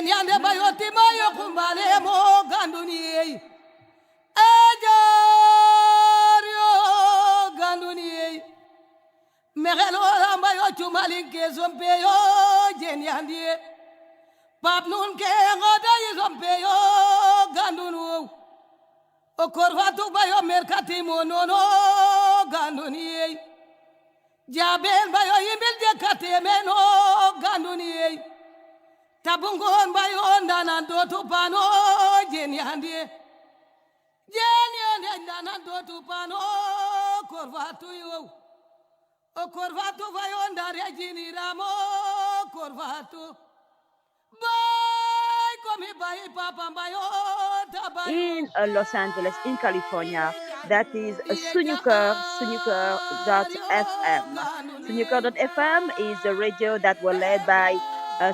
Jeniande bayoti mayo kumbale mo ganduni. Ejario ganduni. Megelo ramba yo chumalinke zompe yo jeniande. Pap nun ke ngoda yi zompe yo gandunu. Okorvatu bayo merkati monono ganduni. Jabel bayo yimbil de katemeno ganduni. Tabungon bayo ndana dotu pano jeniande. Jeniande ndana dotu pano korvatu yo. O korvatu bayo ndare jini ramo korvatu. Bay komi bayi papa bayo tabayo. In Los Angeles, in California. That is Sunuker, Sunuker.fm. Sunuker.fm is a radio that was led by,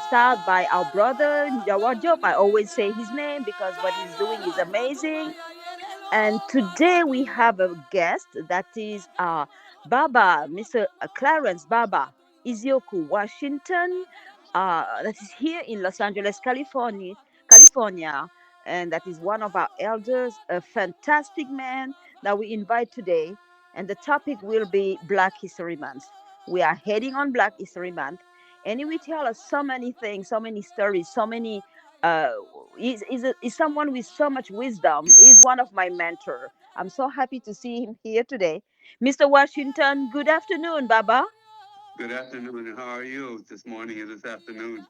started by our brother Njawajop. I always say his name because what he's doing is amazing. And today we have a guest that is Baba, Mr. Clarence Baba Eziokwwu Washington, that is here in Los Angeles, California, and that is one of our elders, a fantastic man that we invite today. And the topic will be Black History Month. We are heading on Black History Month, and he will tell us so many things, so many stories, so many uh, is someone with so much wisdom. He's one of my mentor. I'm so happy to see him here today. Mr. Washington, good afternoon, Baba. Good afternoon, and how are you this morning and this afternoon?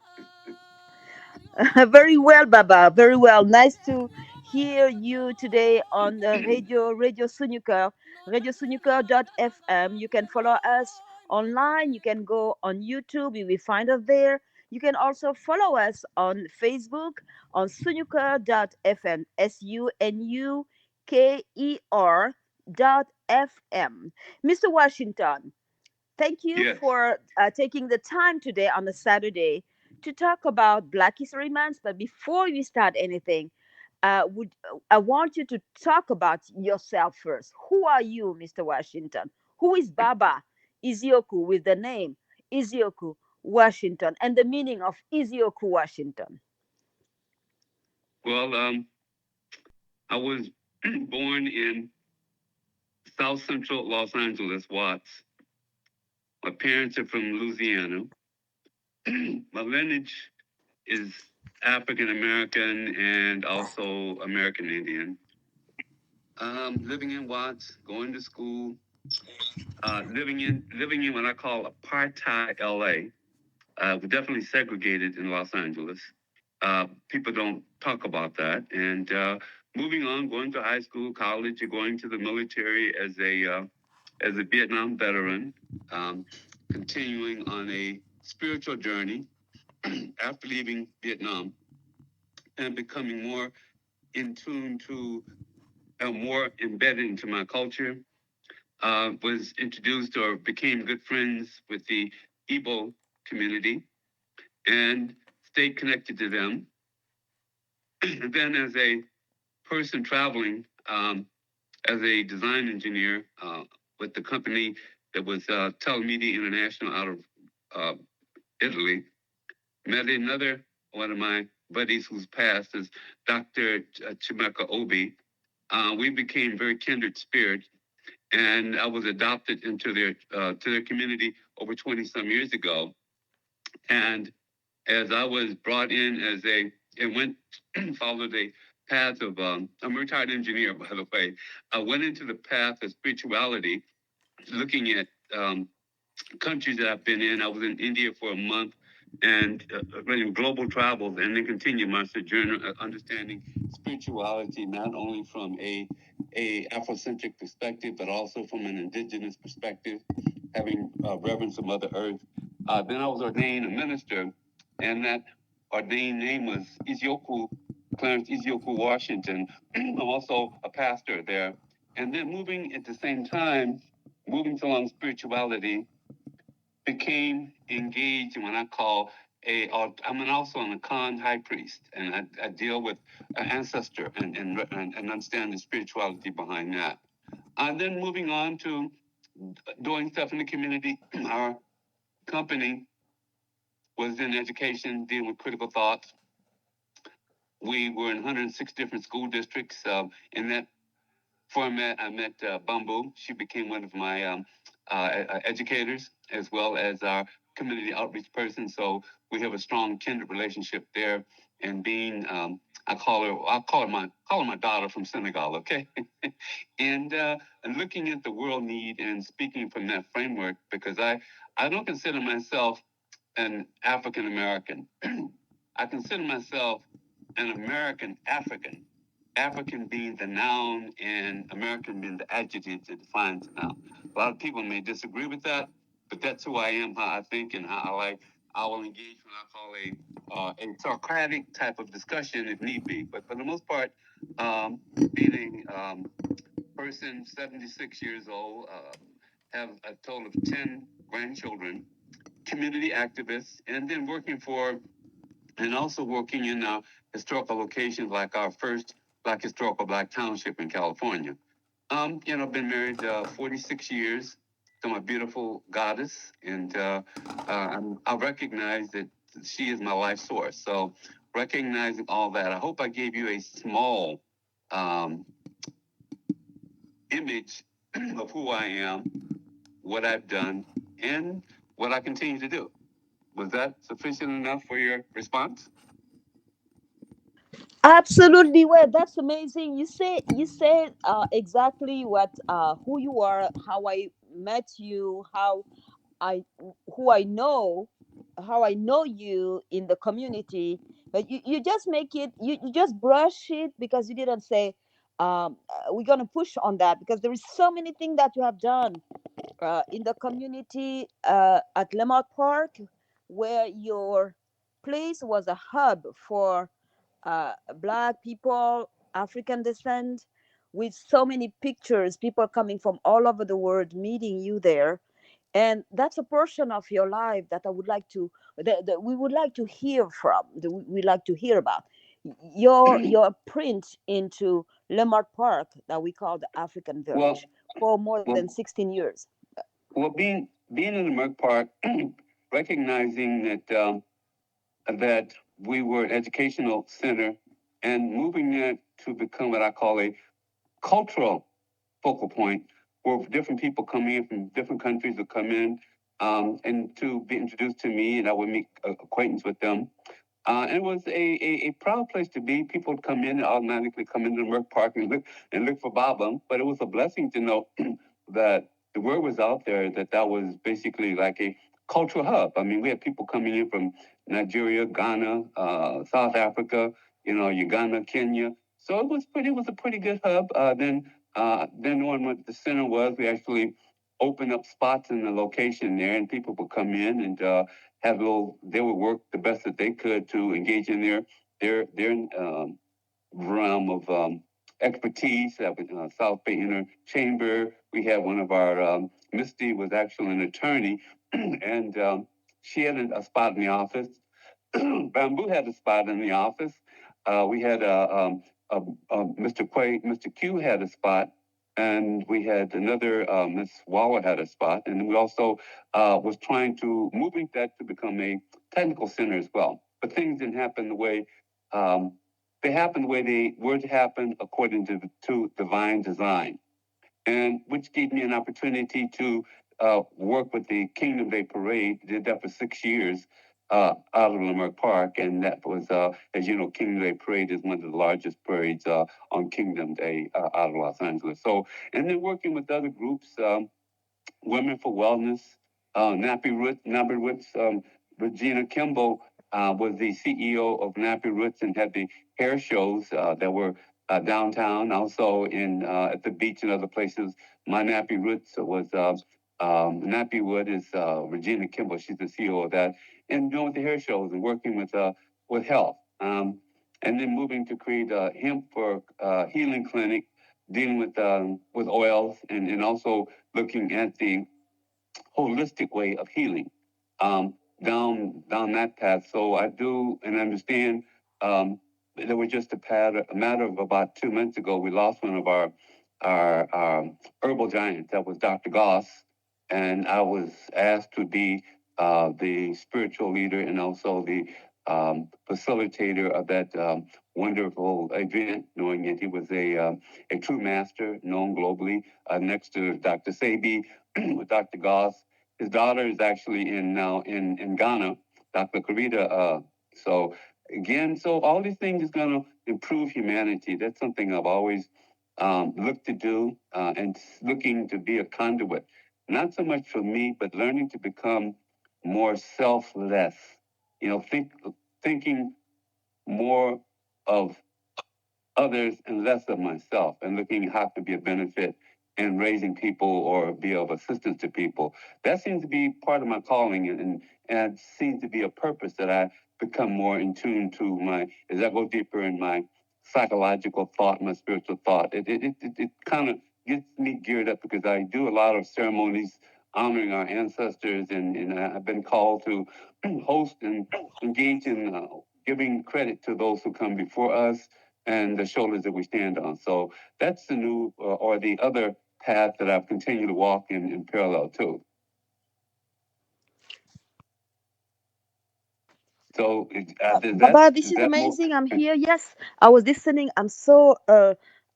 Very well, Baba. Very well. Nice to hear you today on the Radio Sunuker, radiosunuker.fm. You can follow us online. You can go on YouTube. You will find us there. You can also follow us on Facebook on sunuker.fm, Sunuker.fm. Mr. Washington, thank you Yes. for taking the time today on a Saturday to talk about Black History Month. But before we start anything, would I want you to talk about yourself first? Who are you, Mr. Washington? Who is Baba Eziokwwu with the name Eziokwwu Washington and the meaning of Eziokwwu Washington? Well, I was born in South Central Los Angeles, Watts. My parents are from Louisiana. My lineage is African American and also American Indian. Living in Watts, going to school, living in what I call apartheid LA. We're definitely segregated in Los Angeles. People don't talk about that. And moving on, going to high school, college, or going to the military as a Vietnam veteran, continuing on a spiritual journey after leaving Vietnam and becoming more in tune to, more embedded into my culture. Was introduced or became good friends with the Igbo community and stayed connected to them. And then as a person traveling as a design engineer with the company that was Telemedia International out of Italy, met another one of my buddies who's passed is Dr. Chimeka Obi. We became very kindred spirits, and I was adopted into their to their community over 20 some years ago. And as I was brought in as and went followed a path of I'm a retired engineer, by the way. I went into the path of spirituality, looking at countries that I've been in. I was in India for a month and running global travels, and then continued my sojourn, understanding spirituality not only from a Afrocentric perspective, but also from an indigenous perspective, having reverence of Mother Earth. Then I was ordained a minister, and that ordained name was Clarence Eziokwwu Washington. I'm also a pastor there. And then moving at the same time, moving along spirituality, became engaged in what I call I'm also an Akan high priest, and I deal with ancestor and understand the spirituality behind that. And then moving on to doing stuff in the community, our company was in education, dealing with critical thoughts. We were in 106 different school districts. In that format, I met Bumble. She became one of my educators, as well as our community outreach person. So we have a strong kindred relationship there. And being, I'll call her my daughter from Senegal. Okay, and looking at the world need and speaking from that framework, because I don't consider myself an African American. I consider myself an American African. African being the noun and American being the adjective that defines the noun. A lot of people may disagree with that, but that's who I am, how I think, and how I like. I will engage what I call a Socratic type of discussion if need be. But for the most part, being a person 76 years old, have a total of 10 grandchildren, community activists, and then working for and also working in historical locations like our first Black Township in California. Been married 46 years to my beautiful goddess, and I recognize that she is my life source. So, recognizing all that, I hope I gave you a small image of who I am, what I've done, and what I continue to do. Was that sufficient enough for your response? Absolutely. Well, that's amazing. You said exactly what who you are, how I met you, I who I know, how I know you in the community. But you just make it, you just brush it because you didn't say we're gonna push on that, because there is so many things that you have done in the community at Lemont Park, where your place was a hub for Black people, African descent, with so many pictures, people coming from all over the world meeting you there. And that's a portion of your life that I would like to, that we would like to hear from, that we like to hear about. Your print into Lemart Park, that we call the African Village, for more than 16 years. Well, being in the Merck Park, recognizing that we were an educational center, and moving that to become what I call a cultural focal point, where different people come in from different countries would come in, and to be introduced to me, and I would make acquaintance with them. And it was a proud place to be. People would come in and automatically come into the Merck Park and look for Baba. But it was a blessing to know that the word was out there that was basically like a cultural hub. I mean, we had people coming in from Nigeria, Ghana, South Africa, Uganda, Kenya. So it was a pretty good hub. Then on what the center was, we actually opened up spots in the location there, and people would come in and they would work the best that they could to engage in their realm of expertise. That was South Bay Inner Chamber. We had one of our Misty was actually an attorney, and she had a spot in the office. Bamboo had a spot in the office. We had Mr. Q had a spot, and we had another Miss Waller had a spot, and we also was trying to moving that to become a technical center as well. But things didn't happen the way they happened the way they were to happen according to divine design, and which gave me an opportunity to work with the Kingdom Day Parade. Did that for 6 years out of Leimert Park, and that was, as you know, Kingdom Day Parade is one of the largest parades on Kingdom Day out of Los Angeles. So, and then working with other groups, Women for Wellness, Nappy Roots. Regina Kimball was the CEO of Nappy Roots and had the hair shows that were downtown, also in at the beach and other places. My Nappy Roots was Nappy Wood is Regina Kimball. She's the CEO of that, and doing the hair shows and working with health. And then moving to create a hemp for healing clinic, dealing with oils, and also looking at the holistic way of healing down that path. So I do and understand. There was just a matter of about 2 months ago, we lost one of our herbal giants. That was Dr. Goss, and I was asked to be the spiritual leader and also the facilitator of that wonderful event, knowing that he was a true master, known globally, next to Dr. Sebi, with Dr. Goss. His daughter is actually now in Ghana, Dr. Karida. So again, so all these things is going to improve humanity. That's something I've always looked to do, and looking to be a conduit, not so much for me, but learning to become more selfless. You know, thinking more of others and less of myself, and looking how to be a benefit in raising people or be of assistance to people. That seems to be part of my calling, and it seems to be a purpose that I become more in tune to my, as I go deeper in my psychological thought, my spiritual thought. It kind of gets me geared up, because I do a lot of ceremonies honoring our ancestors, and I've been called to host and engage in giving credit to those who come before us and the shoulders that we stand on. So that's the new, or the other path that I've continued to walk in parallel to. So Baba, this is amazing. I'm here. Yes, I was listening. I'm so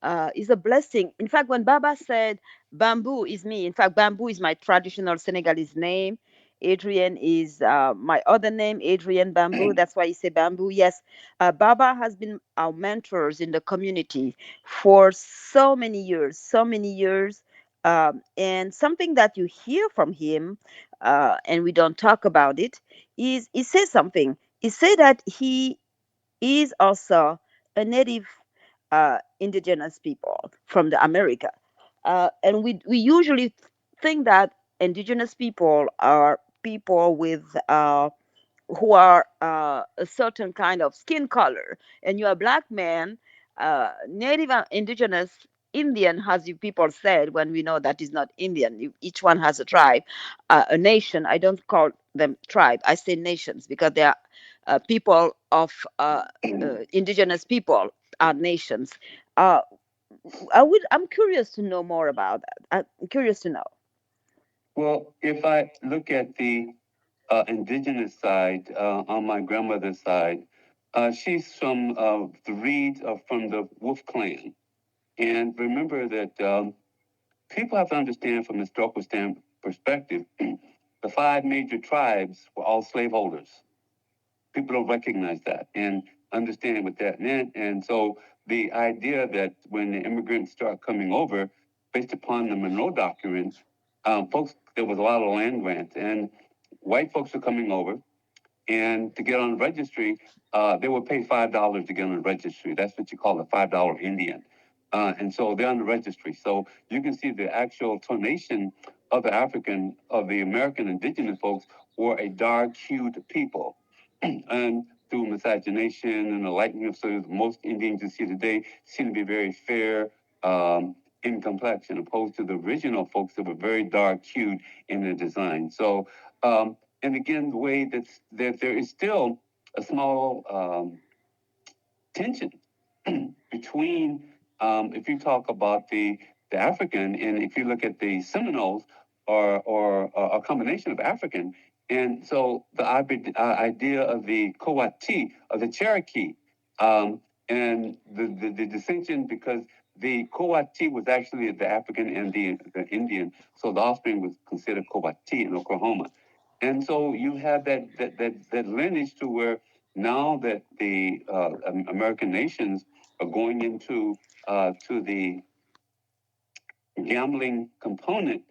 it's a blessing. In fact, when Baba said bamboo is me, in fact, bamboo is my traditional Senegalese name. Adrian is my other name, Adrian Bamboo. That's why he said bamboo. Yes, Baba has been our mentors in the community for so many years, so many years. And something that you hear from him, and we don't talk about it, is he says something. He said that he is also a native indigenous people from the America. And we usually think that indigenous people are people with who are a certain kind of skin color, and you're a black man, native indigenous Indian, as you people said, when we know that is not Indian. Each one has a tribe, a nation. I don't call them tribe. I say nations, because they are people of indigenous people are nations. Uh, I'm curious to know more about that. I'm curious to know. Well, if I look at the indigenous side, on my grandmother's side, she's from the Reeds, from the Wolf Clan. And remember that people have to understand from a historical perspective, the five major tribes were all slaveholders. People don't recognize that and understand what that meant. And so the idea that when the immigrants start coming over, based upon the Monroe Doctrine, folks, there was a lot of land grants, and white folks were coming over, and to get on the registry, they would pay $5 to get on the registry. That's what you call a $5 Indian. And so they're on the registry. So you can see the actual tonation of the American indigenous folks were a dark-hued people. And through miscegenation and the lightening of so most Indians you see today seem to be very fair in complexion, opposed to the original folks that were very dark-hued in their design. So, and again, the way that there is still a small tension between, if you talk about the African, and if you look at the Seminoles, or a combination of African. And so the idea of the Coati, of the Cherokee, and the distinction, because the Coati was actually the African and the Indian, so the offspring was considered Coati in Oklahoma. And so you have that lineage to where now that the American nations are going into to the gambling component,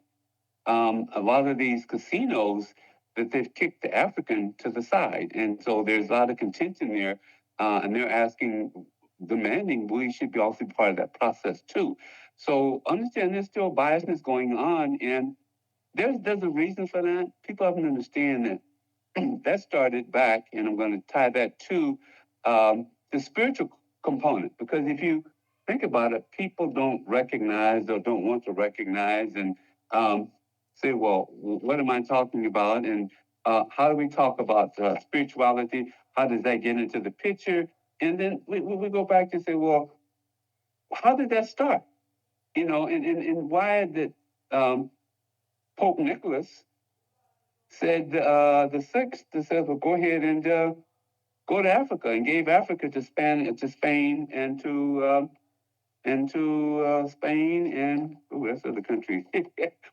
a lot of these casinos, that they've kicked the African to the side. And so there's a lot of contention there, and they're demanding we should be also part of that process too. So understand there's still biasness going on, and there's a reason for that. People have to understand that that started back, and I'm going to tie that to the spiritual component, because if you think about it, people don't recognize or don't want to recognize, and say, well, what am I talking about? And how do we talk about spirituality? How does that get into the picture? And then we go back to say, well, how did that start? You know, and why did Pope Nicholas said the sixth says, well, go ahead and go to Africa and gave Africa to Spain and to Spain and that's other country,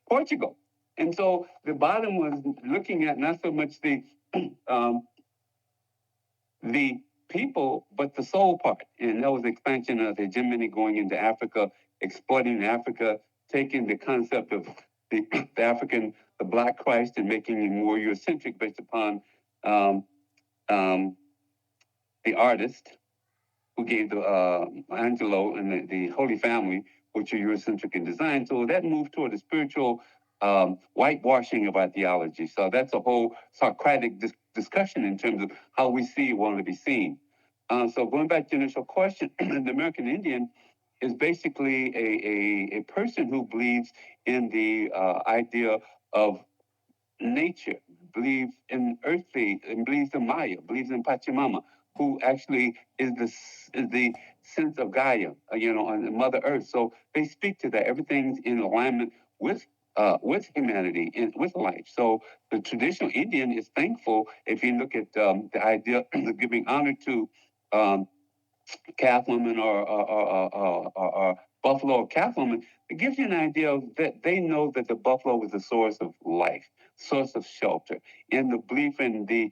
Portugal. And so the bottom was looking at not so much um, the people, but the soul part. And that was the expansion of hegemony going into Africa, exploiting Africa, taking the concept of the African, the Black Christ, and making it more Eurocentric based upon um, um, the artist who gave the Angelo and the Holy Family, which are Eurocentric in design. So that moved toward a spiritual whitewashing of our theology. So that's a whole Socratic discussion in terms of how we see want to be seen. So going back to the initial question, the American Indian is basically a person who believes in the idea of nature, believes in earthly, and believes in Maya, believes in Pachamama, who actually is the sense of Gaia, on Mother Earth. So they speak to that. Everything's in alignment with humanity and with life. So the traditional Indian is thankful. If you look at the idea of giving honor to um, calf women or buffalo or calf women, it gives you an idea of that they know that the buffalo is the source of life, source of shelter, and the belief in the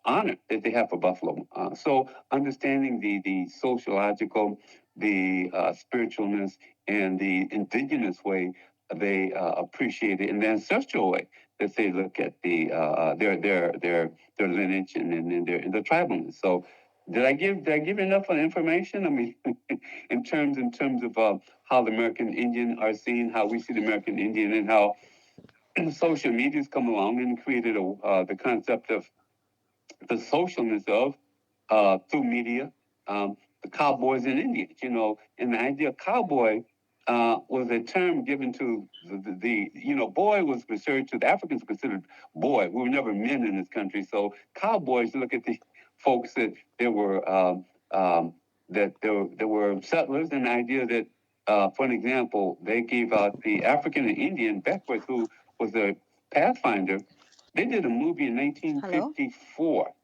honor that they have for buffalo. So understanding the sociological, the spiritualness, and the indigenous way they appreciate it, in the ancestral way that they look at their lineage and their tribalness. So did I give enough information? I mean, in terms of how the American Indian are seen, how we see the American Indian, and how social media's come along and created the concept of the socialness of through media, the cowboys and Indians. And the idea of cowboy was a term given to boy was referred to. The Africans were considered boy. We were never men in this country. So cowboys, look at the folks that there were settlers, and the idea that, for an example, they gave out the African and Indian Beckwith, who was a pathfinder. They did a movie in 1954. Hello?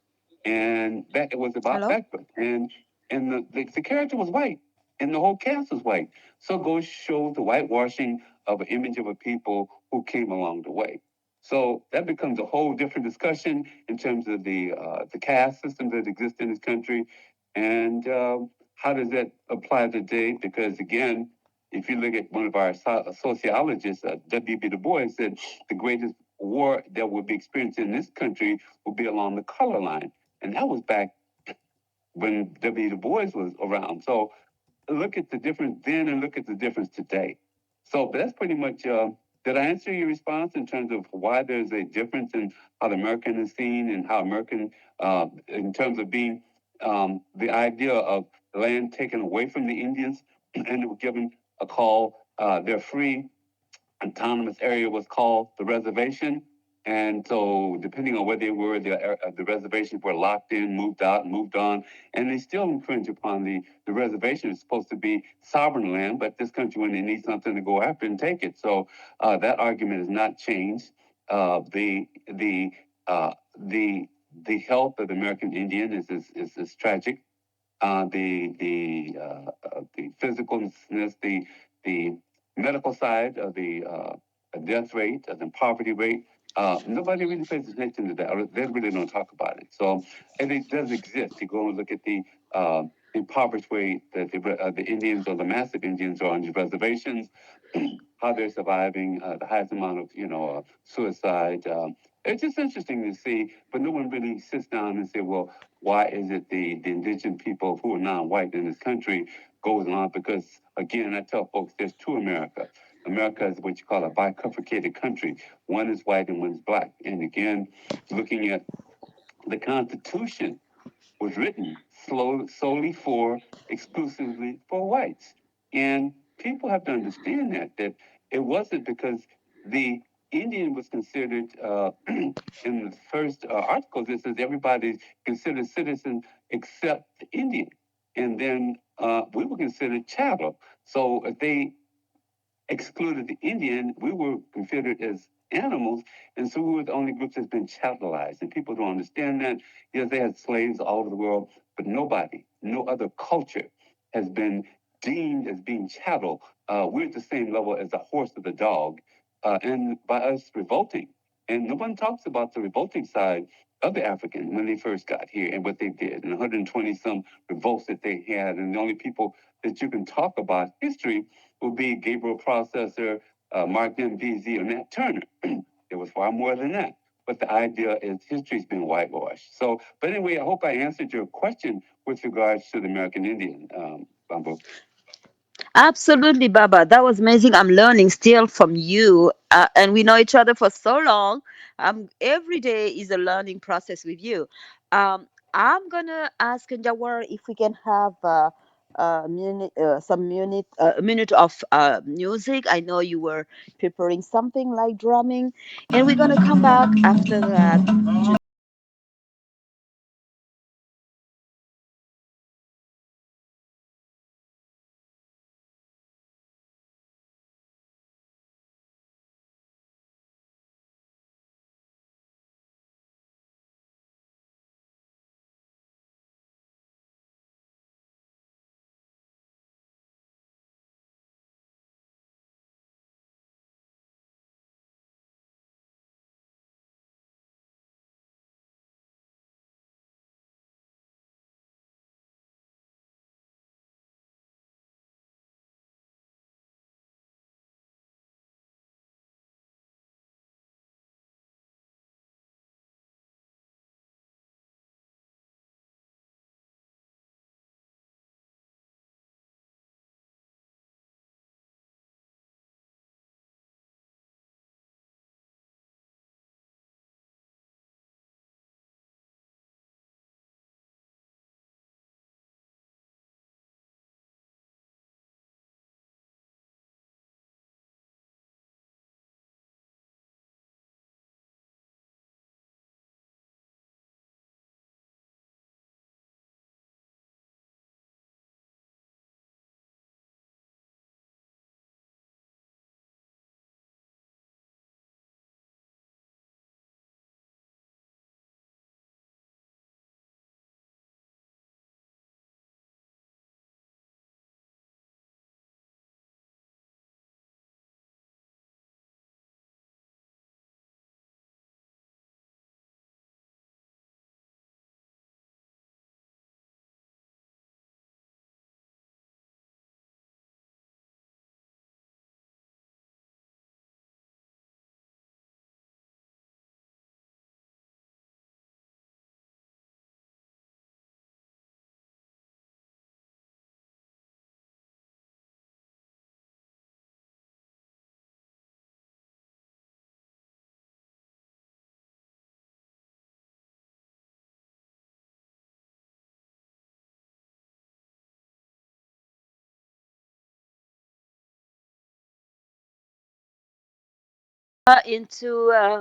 And that it was about Hello? Beckwith, and the character was white, and the whole cast was white. So it goes show the whitewashing of an image of a people who came along the way. So that becomes a whole different discussion in terms of the caste system that exists in this country, and how does that apply today? Because again, if you look at one of our sociologists, W.B. Du Bois, said the greatest war that will be experienced in this country will be along the color line. And that was back when W. Du Bois was around. So look at the difference then and look at the difference today. So that's pretty much, did I answer your response in terms of why there's a difference in how the American is seen and how American, in terms of being the idea of land taken away from the Indians and they were given a call, their free autonomous area was called the reservation. And so, depending on where they were, the reservations were locked in, moved out, moved on, and they still infringe upon the reservation. It's supposed to be sovereign land, but this country, when they need something, to go after and take it. So that argument has not changed. The health of the American Indian is tragic. The physicalness, the medical side of the death rate, of the poverty rate. Nobody really pays attention to that, or they really don't talk about it. So, and it does exist. You go and look at the impoverished way that the Indians or the massive Indians are on these reservations, how they're surviving, the highest amount of suicide. It's just interesting to see, but no one really sits down and say, well, why is it the indigenous people who are non-white in this country goes on? Because again, I tell folks there's two America. America is what you call a bifurcated country. One is white and one is black. And again, looking at the Constitution was written solely exclusively for whites. And people have to understand that it wasn't because the Indian was considered, in the first article, it says everybody's considered citizen except the Indian. And then we were considered chattel. So if they excluded the Indian, we were considered as animals, and so we were the only group that's been chattelized. And people don't understand that. Yes, they had slaves all over the world, but nobody, no other culture has been deemed as being chattel. We're at the same level as the horse or the dog, and by us revolting. And no one talks about the revolting side of the African when they first got here and what they did, and 120 some revolts that they had. And the only people that you can talk about history will be Gabriel Processor, Mark MVZ, or Nat Turner. It was far more than that. But the idea is history's been whitewashed. So, but anyway, I hope I answered your question with regards to the American Indian, Bamboo. Absolutely, Baba. That was amazing. I'm learning still from you, and we know each other for so long. Every day is a learning process with you. I'm gonna ask Njawar if we can have a minute of music. I know you were preparing something like drumming, and we're gonna come back after that.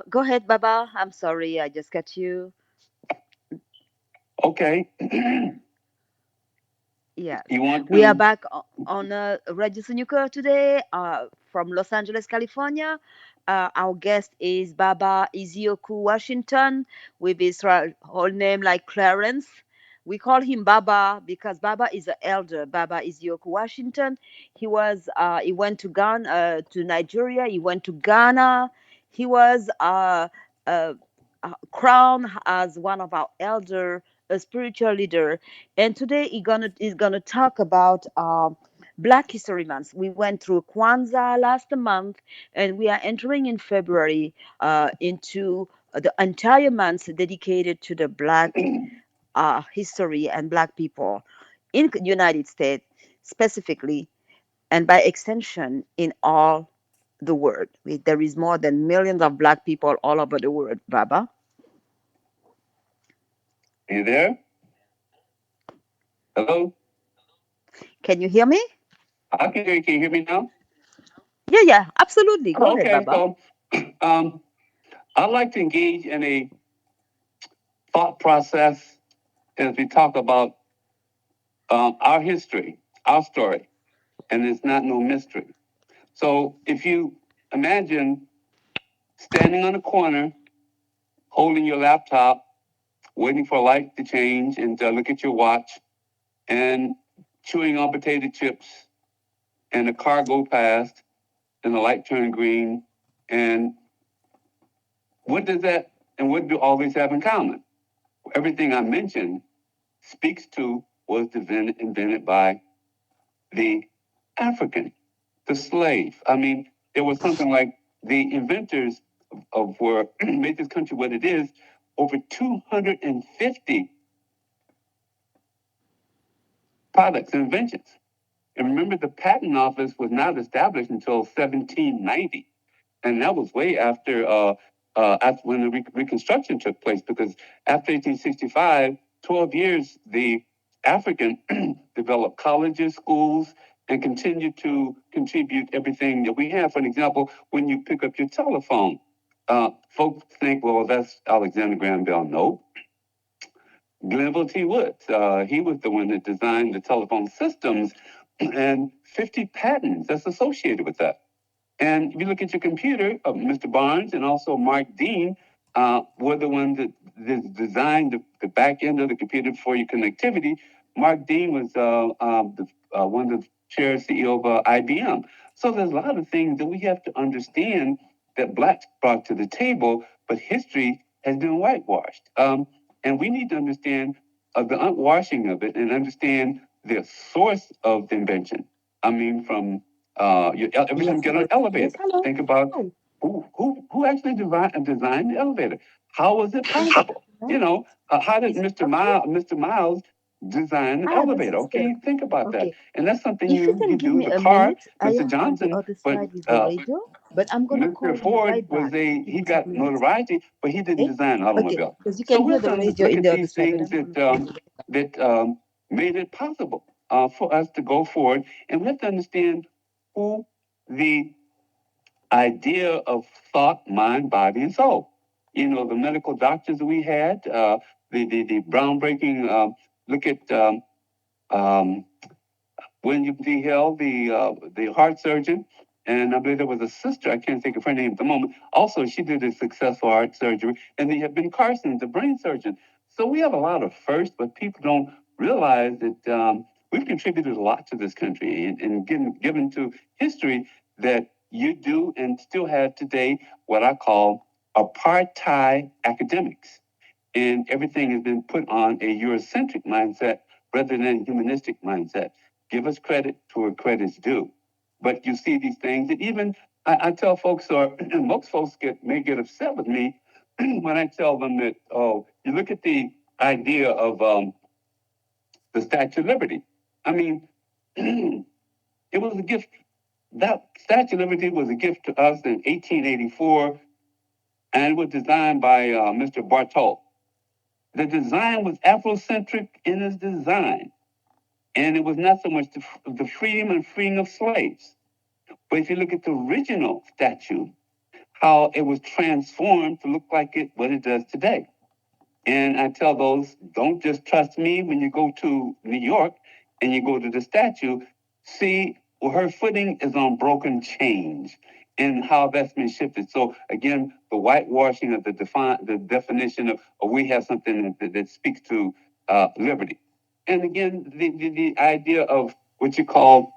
Go ahead, Baba. I'm sorry, I just cut you. Okay. Yeah, You want we are to? back on Radio Sunuker today from Los Angeles, California. Our guest is Baba Ezioku Washington with his whole name like Clarence. We call him Baba because Baba is an elder. Baba Ezioku Washington. He went to Ghana, to Nigeria. He went to Ghana. He was uh, crowned as one of our elder, a spiritual leader, and today he's gonna talk about Black History Month. We went through Kwanzaa last month, and we are entering in February into the entire month dedicated to the Black history and Black people in the United States specifically, and by extension in all the world. There is more than millions of Black people all over the world, Baba. Are you there? Hello? Can you hear me? I can hear you. Can you hear me now? Yeah, yeah, absolutely. Go Oh, ahead, okay. Baba. So, um, I'd like to engage in a thought process as we talk about our history, our story, and it's not no mystery. So, if you imagine standing on a corner, holding your laptop, waiting for a light to change and look at your watch, and chewing on potato chips, and a car go past, and the light turn green, and what does that, and what do all these have in common? Everything I mentioned speaks to was invented by the African, the slave. I mean, there was something like the inventors of were made this country what it is, over 250 products and inventions. And remember, the patent office was not established until 1790. And that was way after when the Reconstruction took place, because after 1865, 12 years, the African developed colleges, schools, and continued to contribute everything that we have. For an example, when you pick up your telephone, folks think, well, that's Alexander Graham Bell. No. Glenville T. Woods, he was the one that designed the telephone systems and 50 patents that's associated with that. And if you look at your computer, Mr. Barnes and also Mark Dean were the ones that designed the back end of the computer for your connectivity. Mark Dean was one of the chair CEO of IBM. So there's a lot of things that we have to understand that Blacks brought to the table, but history has been whitewashed. And we need to understand the unwashing of it and understand the source of the invention. I mean, from every time you get on an elevator, think about who actually designed the elevator. How was it possible? You know, how did Mr. Miles design the elevator? Okay, think about that. And that's something If you can you give do. me The a car, minute, I Mr. am Johnson, on the other but side with the radio, but I'm gonna call Mr. you Ford right back. he got notoriety, but he didn't Okay? design an Okay, automobile. because you So can we're hear the going to radio look in at the other these side, but things I'm gonna call you back. that made it possible for us to go forward, and we have to understand who the idea of thought, mind, body, and soul. You know, the medical doctors that we had, the groundbreaking look at William D. Hill, the heart surgeon, and I believe there was a sister, I can't think of her name at the moment. Also, she did a successful heart surgery, and then you have Ben Carson, the brain surgeon. So we have a lot of firsts, but people don't realize that we've contributed a lot to this country and given to history that you do and still have today what I call apartheid academics. And everything has been put on a Eurocentric mindset rather than a humanistic mindset. Give us credit to where credit's due. But you see these things that even I tell folks, or most folks may get upset with me when I tell them that, oh, you look at the idea of the Statue of Liberty. I mean, it was a gift. That Statue of Liberty was a gift to us in 1884, and it was designed by Mr. Bartol. The design was Afrocentric in its design, and it was not so much the freedom and freeing of slaves. But if you look at the original statue, how it was transformed to look like what it does today. And I tell those, don't just trust me when you go to New York and you go to the statue, see, well, her footing is on broken chains and how that's been shifted. So again, the whitewashing of the definition of we have something that speaks to liberty. And again, the idea of what you call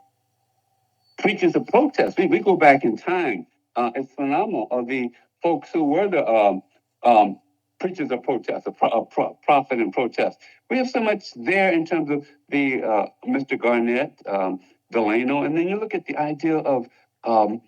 preachers of protest. We go back in time. It's phenomenal of the folks who were the preachers of protest, prophet and protest. We have so much there in terms of the Mr. Garnett, Delano, and then you look at the idea of the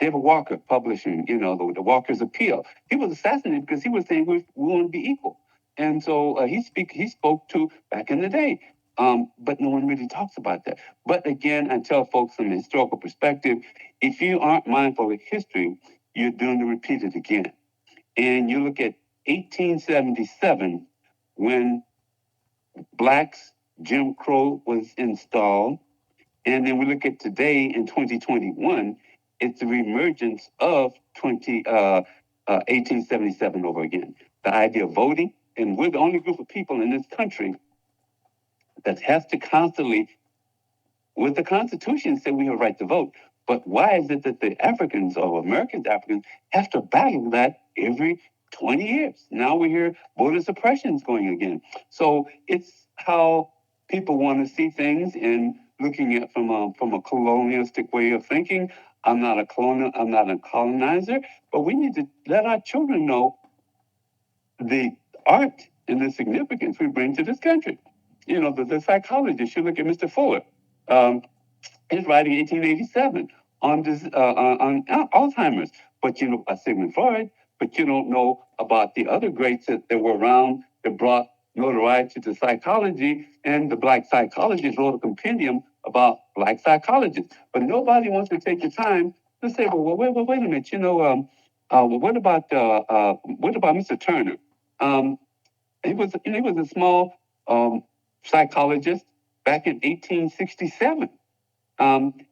David Walker publishing, you know, the Walker's Appeal. He was assassinated because he was saying we want to be equal. And so he spoke to back in the day. But no one really talks about that. But again, I tell folks from a historical perspective, if you aren't mindful of history, you're doomed to repeat it again. And you look at 1877, when Blacks, Jim Crow was installed. And then we look at today in 2021, it's the reemergence of 1877 over again. The idea of voting, and we're the only group of people in this country that has to constantly, with the Constitution, say we have a right to vote, But why is it that the Africans or Africans have to battle that every 20 years? Now we hear voter suppression is going again. So it's how people want to see things and looking at from a colonialistic way of thinking. I'm not a colonizer, but we need to let our children know the art and the significance we bring to this country. You know, the psychologist, you look at Mr. Fuller. Um, He's writing 1887 on this on Alzheimer's, but you know about Sigmund Freud, but you don't know about the other greats that were around that brought notoriety to psychology. And the black psychologist wrote a compendium about black psychologists, but nobody wants to take the time to say, well, wait a minute, you know, what about Mr. Turner? Um, he was a small psychologist back in 1867.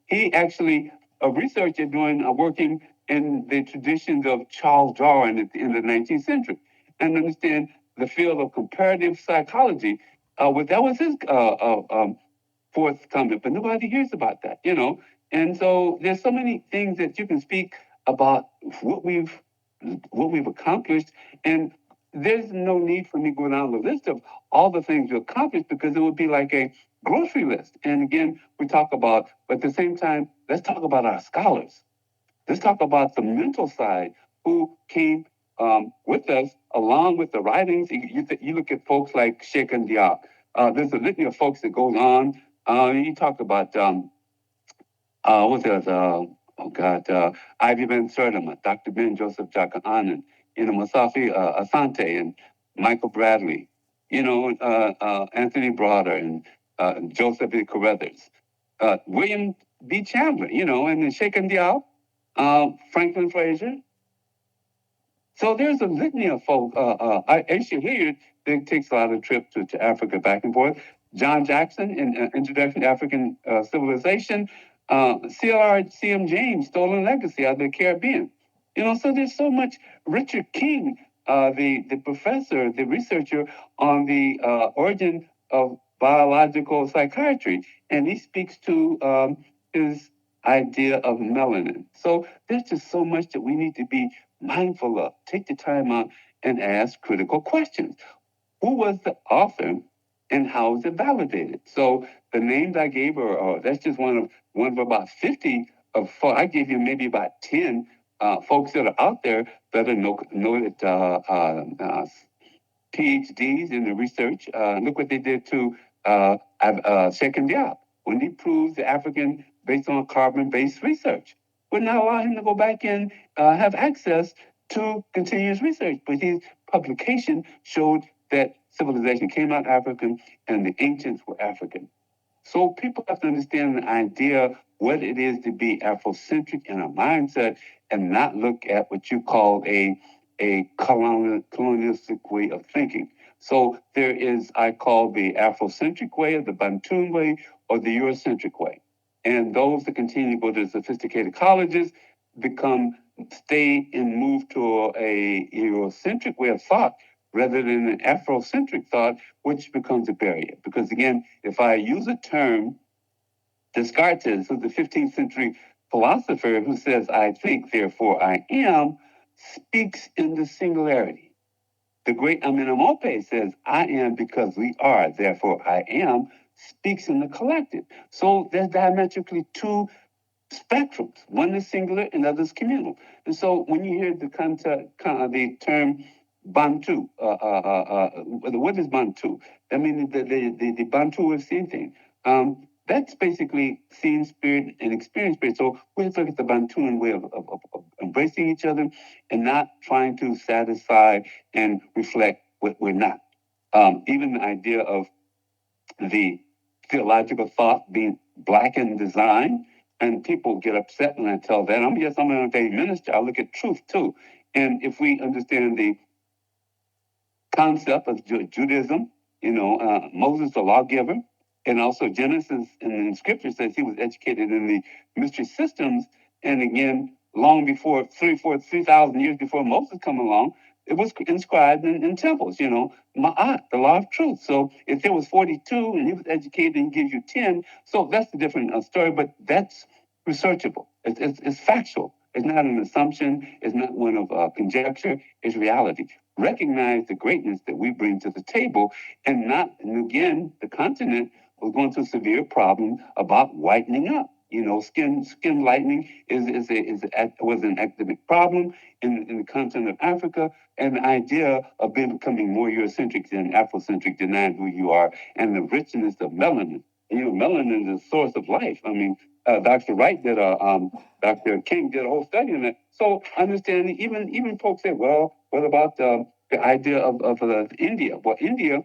He actually a researcher doing working in the traditions of Charles Darwin in the 19th century, and understand the field of comparative psychology. That was his forthcoming, but nobody hears about that, you know. And so there's so many things that you can speak about what we've accomplished, and there's no need for me to go down the list of all the things we accomplished because it would be like a grocery list. And again, we talk about, but at the same time, let's talk about our scholars. Let's talk about the mental side who came with us along with the writings. You look at folks like Sheikh and Diop. There's a litany of folks that goes on. You talk about what's that? Ivy Ben Sertima, Dr. Ben Joseph Jakanen, Masafi Asante, and Michael Bradley, Anthony Broader, and Joseph E. Carruthers, William B. Chandler, and then Sheikh and Diop, Franklin Frazier. So there's a litany of folks. Aisha Hilliard that takes a lot of trips to Africa back and forth. John Jackson in Introduction to African Civilization. CM James, Stolen Legacy out of the Caribbean. So there's so much. Richard King, the professor, the researcher on the origin of biological psychiatry, and he speaks to his idea of melanin. So there's just so much that we need to be mindful of. Take the time out and ask critical questions. Who was the author and how is it validated? So the names I gave are that's just one of about 50 of. I gave you maybe about 10 folks that are out there that are noted PhDs in the research. Look what they did to Sheikh Diop when he proves the African based on carbon-based research. Would not allow him to go back and have access to continuous research, but his publication showed that civilization came out African and the ancients were African. So people have to understand the idea what it is to be Afrocentric in a mindset and not look at what you call a colonialistic way of thinking. So there is, I call the Afrocentric way, or the Bantu way, or the Eurocentric way. And those that continue to go to sophisticated colleges stay and move to a Eurocentric way of thought rather than an Afrocentric thought, which becomes a barrier. Because again, if I use a term, Descartes, who's the 15th century philosopher who says, I think, therefore I am, speaks in the singularity. The great Amenemope says, I am because we are, therefore I am, speaks in the collective. So there's diametrically two spectrums. One is singular and the other is communal. And so when you hear the term Bantu, what is Bantu? I mean, the Bantu is seen thing. That's basically seeing spirit and experience spirit. So we have to look at the Bantuan way of embracing each other and not trying to satisfy and reflect what we're not. Even the idea of the theological thought being black in design, and people get upset when I tell that. I'm an ordained minister. I look at truth too. And if we understand the concept of Judaism, Moses the lawgiver, and also Genesis in Scripture says he was educated in the mystery systems. And again, long before 3,000 years before Moses come along, it was inscribed in temples, Ma'at, the law of truth. So if there was 42 and he was educated and gives you 10, so that's a different story, but that's researchable. It's factual. It's not an assumption. It's not one of conjecture. It's reality. Recognize the greatness that we bring to the table, and not. And again, the continent was going through severe problem about whitening up. You know, skin lightening was an epidemic problem in the continent of Africa, and the idea of becoming more Eurocentric than Afrocentric, denying who you are, and the richness of melanin. And, you know, melanin is the source of life. I mean, Dr. Wright did Dr. King did a whole study on that. So understanding, even folks say, well, what about the idea of India? Well, India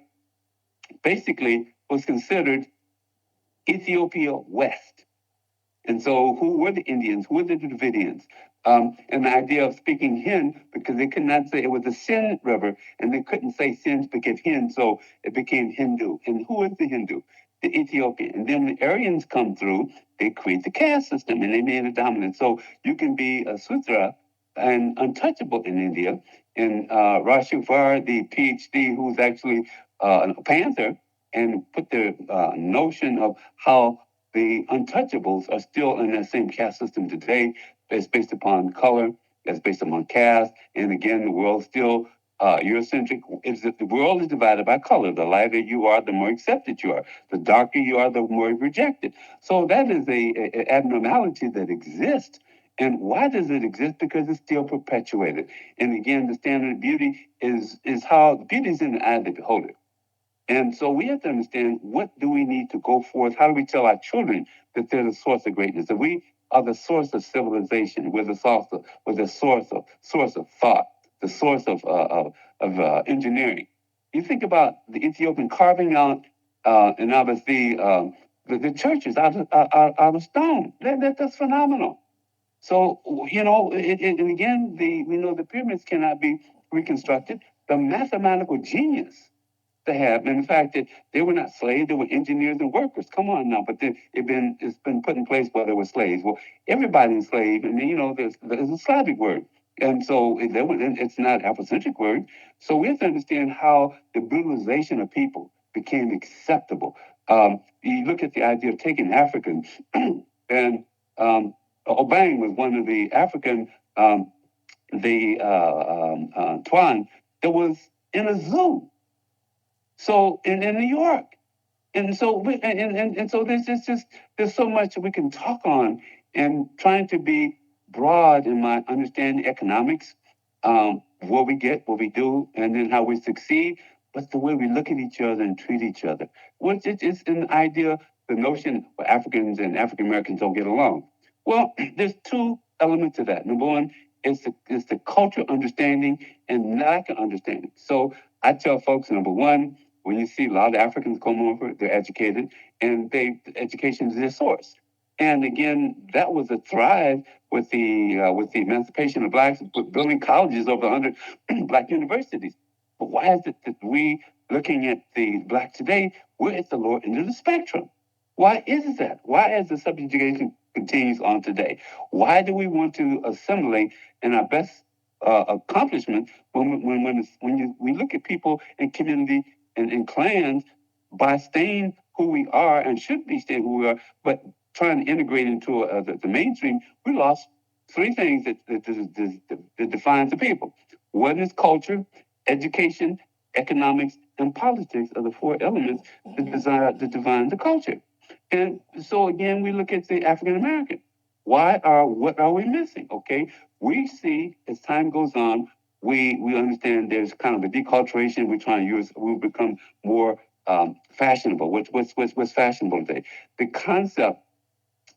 basically was considered Ethiopia West. And so, who were the Indians? Who were the Dravidians? And the idea of speaking Hind, because they could not say it was the Sindh River, and they couldn't say Sindh because Hind, so it became Hindu. And who is the Hindu? The Ethiopian. And then the Aryans come through, they create the caste system, and they made it dominant. So you can be a Sudra and untouchable in India. And Rashifar, the PhD, who's actually a Panther, and put the notion of how the untouchables are still in that same caste system today. It's based upon color, it's based upon caste, and again, the world still Eurocentric. The world is divided by color. The lighter you are, the more accepted you are. The darker you are, the more rejected. So that is a abnormality that exists. And why does it exist? Because it's still perpetuated. And again, the standard of beauty is how beauty is in the eye of the beholder. And so we have to understand, what do we need to go forth? How do we tell our children that they're the source of greatness? That we are the source of civilization. We're the source of thought, the source of engineering. You think about the Ethiopian carving out, and obviously the churches out of stone. That's phenomenal. So, you know, and again, we know the pyramids cannot be reconstructed. The mathematical genius to have, and the fact that they were not slaves, they were engineers and workers. Come on now, but it's been put in place where they were slaves. Well, everybody's slave, and you know, there's a Slavic word, and so it's not Afrocentric word. So we have to understand how the brutalization of people became acceptable. You look at the idea of taking Africans, and Obang was one of the African, Twan, that was in a zoo. So in New York. And so so there's so much we can talk on, and trying to be broad in my understanding economics, what we get, what we do, and then how we succeed, but the way we look at each other and treat each other. Which is an idea, the notion where Africans and African Americans don't get along. Well, there's two elements to that. Number one is the cultural understanding and lack of understanding. So I tell folks, number one, when you see a lot of Africans come over, they're educated, and education is their source. And again, that was a thrive with the emancipation of blacks, building colleges over 100 black universities. But why is it that we, looking at the black today, we're at the lower end of the spectrum? Why is that? Why, as the subjugation continues on today, why do we want to assimilate in our best accomplishment when we look at people in community and clans by staying who we are and should be staying who we are, but trying to integrate into the mainstream? We lost three things that defines the people. One is culture, education, economics, and politics are the four elements that define the culture. And so again, we look at the African American. What are we missing? Okay, we see as time goes on, we understand there's kind of a deculturation. We're trying to we become more fashionable. What's fashionable today? The concept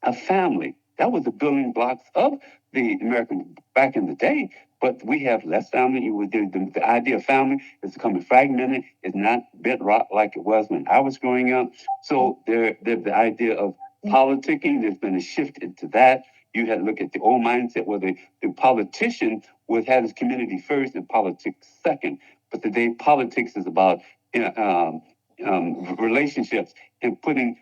of family, that was the building blocks of the American back in the day. But we have less family. The idea of family is becoming fragmented. It's not bedrock like it was when I was growing up. So the idea of politicking, there's been a shift into that. You had to look at the old mindset where the politician would have his community first and politics second. But today, politics is about relationships and putting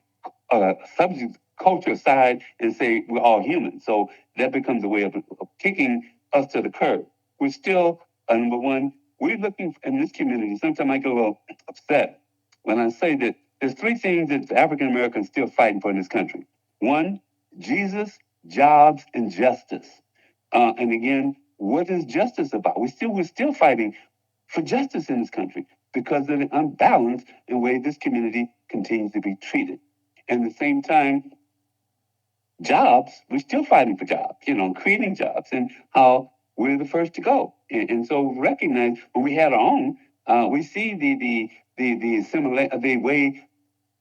subject culture aside and say we're all human. So that becomes a way of kicking us to the curb. We're still, number one, we're looking in this community. Sometimes I get a little upset when I say that there's three things that the African Americans still fighting for in this country. One, Jesus, jobs, and justice. And again, what is justice about? We're still fighting for justice in this country because of the unbalance in the way this community continues to be treated. And at the same time, jobs, we're still fighting for jobs, creating jobs, and how we're the first to go. And so recognize when we had our own, we see the way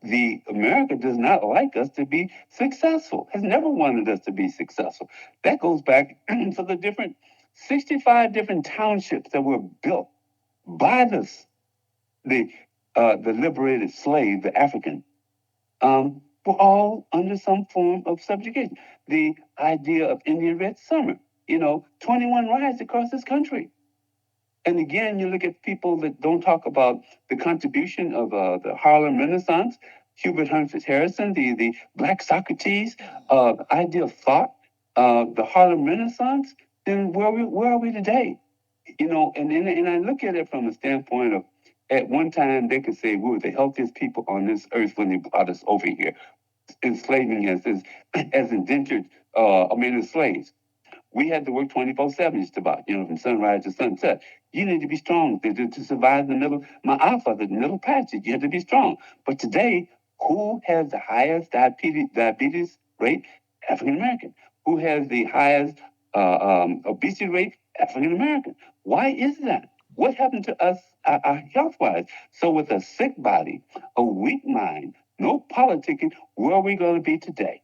the America does not like us to be successful, has never wanted us to be successful. That goes back to the different 65 different townships that were built by the liberated slave, the African, were all under some form of subjugation. The idea of Indian Red Summer, 21 riots across this country. And again, you look at people that don't talk about the contribution of the Harlem Renaissance, Hubert Humphrey Harrison, the Black Socrates, the idea of thought, the Harlem Renaissance. Then where are we today? And I look at it from a standpoint of, at one time they could say we were the healthiest people on this earth when they brought us over here, enslaving us as indentured, as slaves. We had to work 24/7 just about, from sunrise to sunset. You need to be strong to survive the middle. My alpha, the middle passage, you had to be strong. But today, who has the highest diabetes rate? African American. Who has the highest obesity rate? African American. Why is that? What happened to us health wise? So, with a sick body, a weak mind, no politicking, where are we going to be today?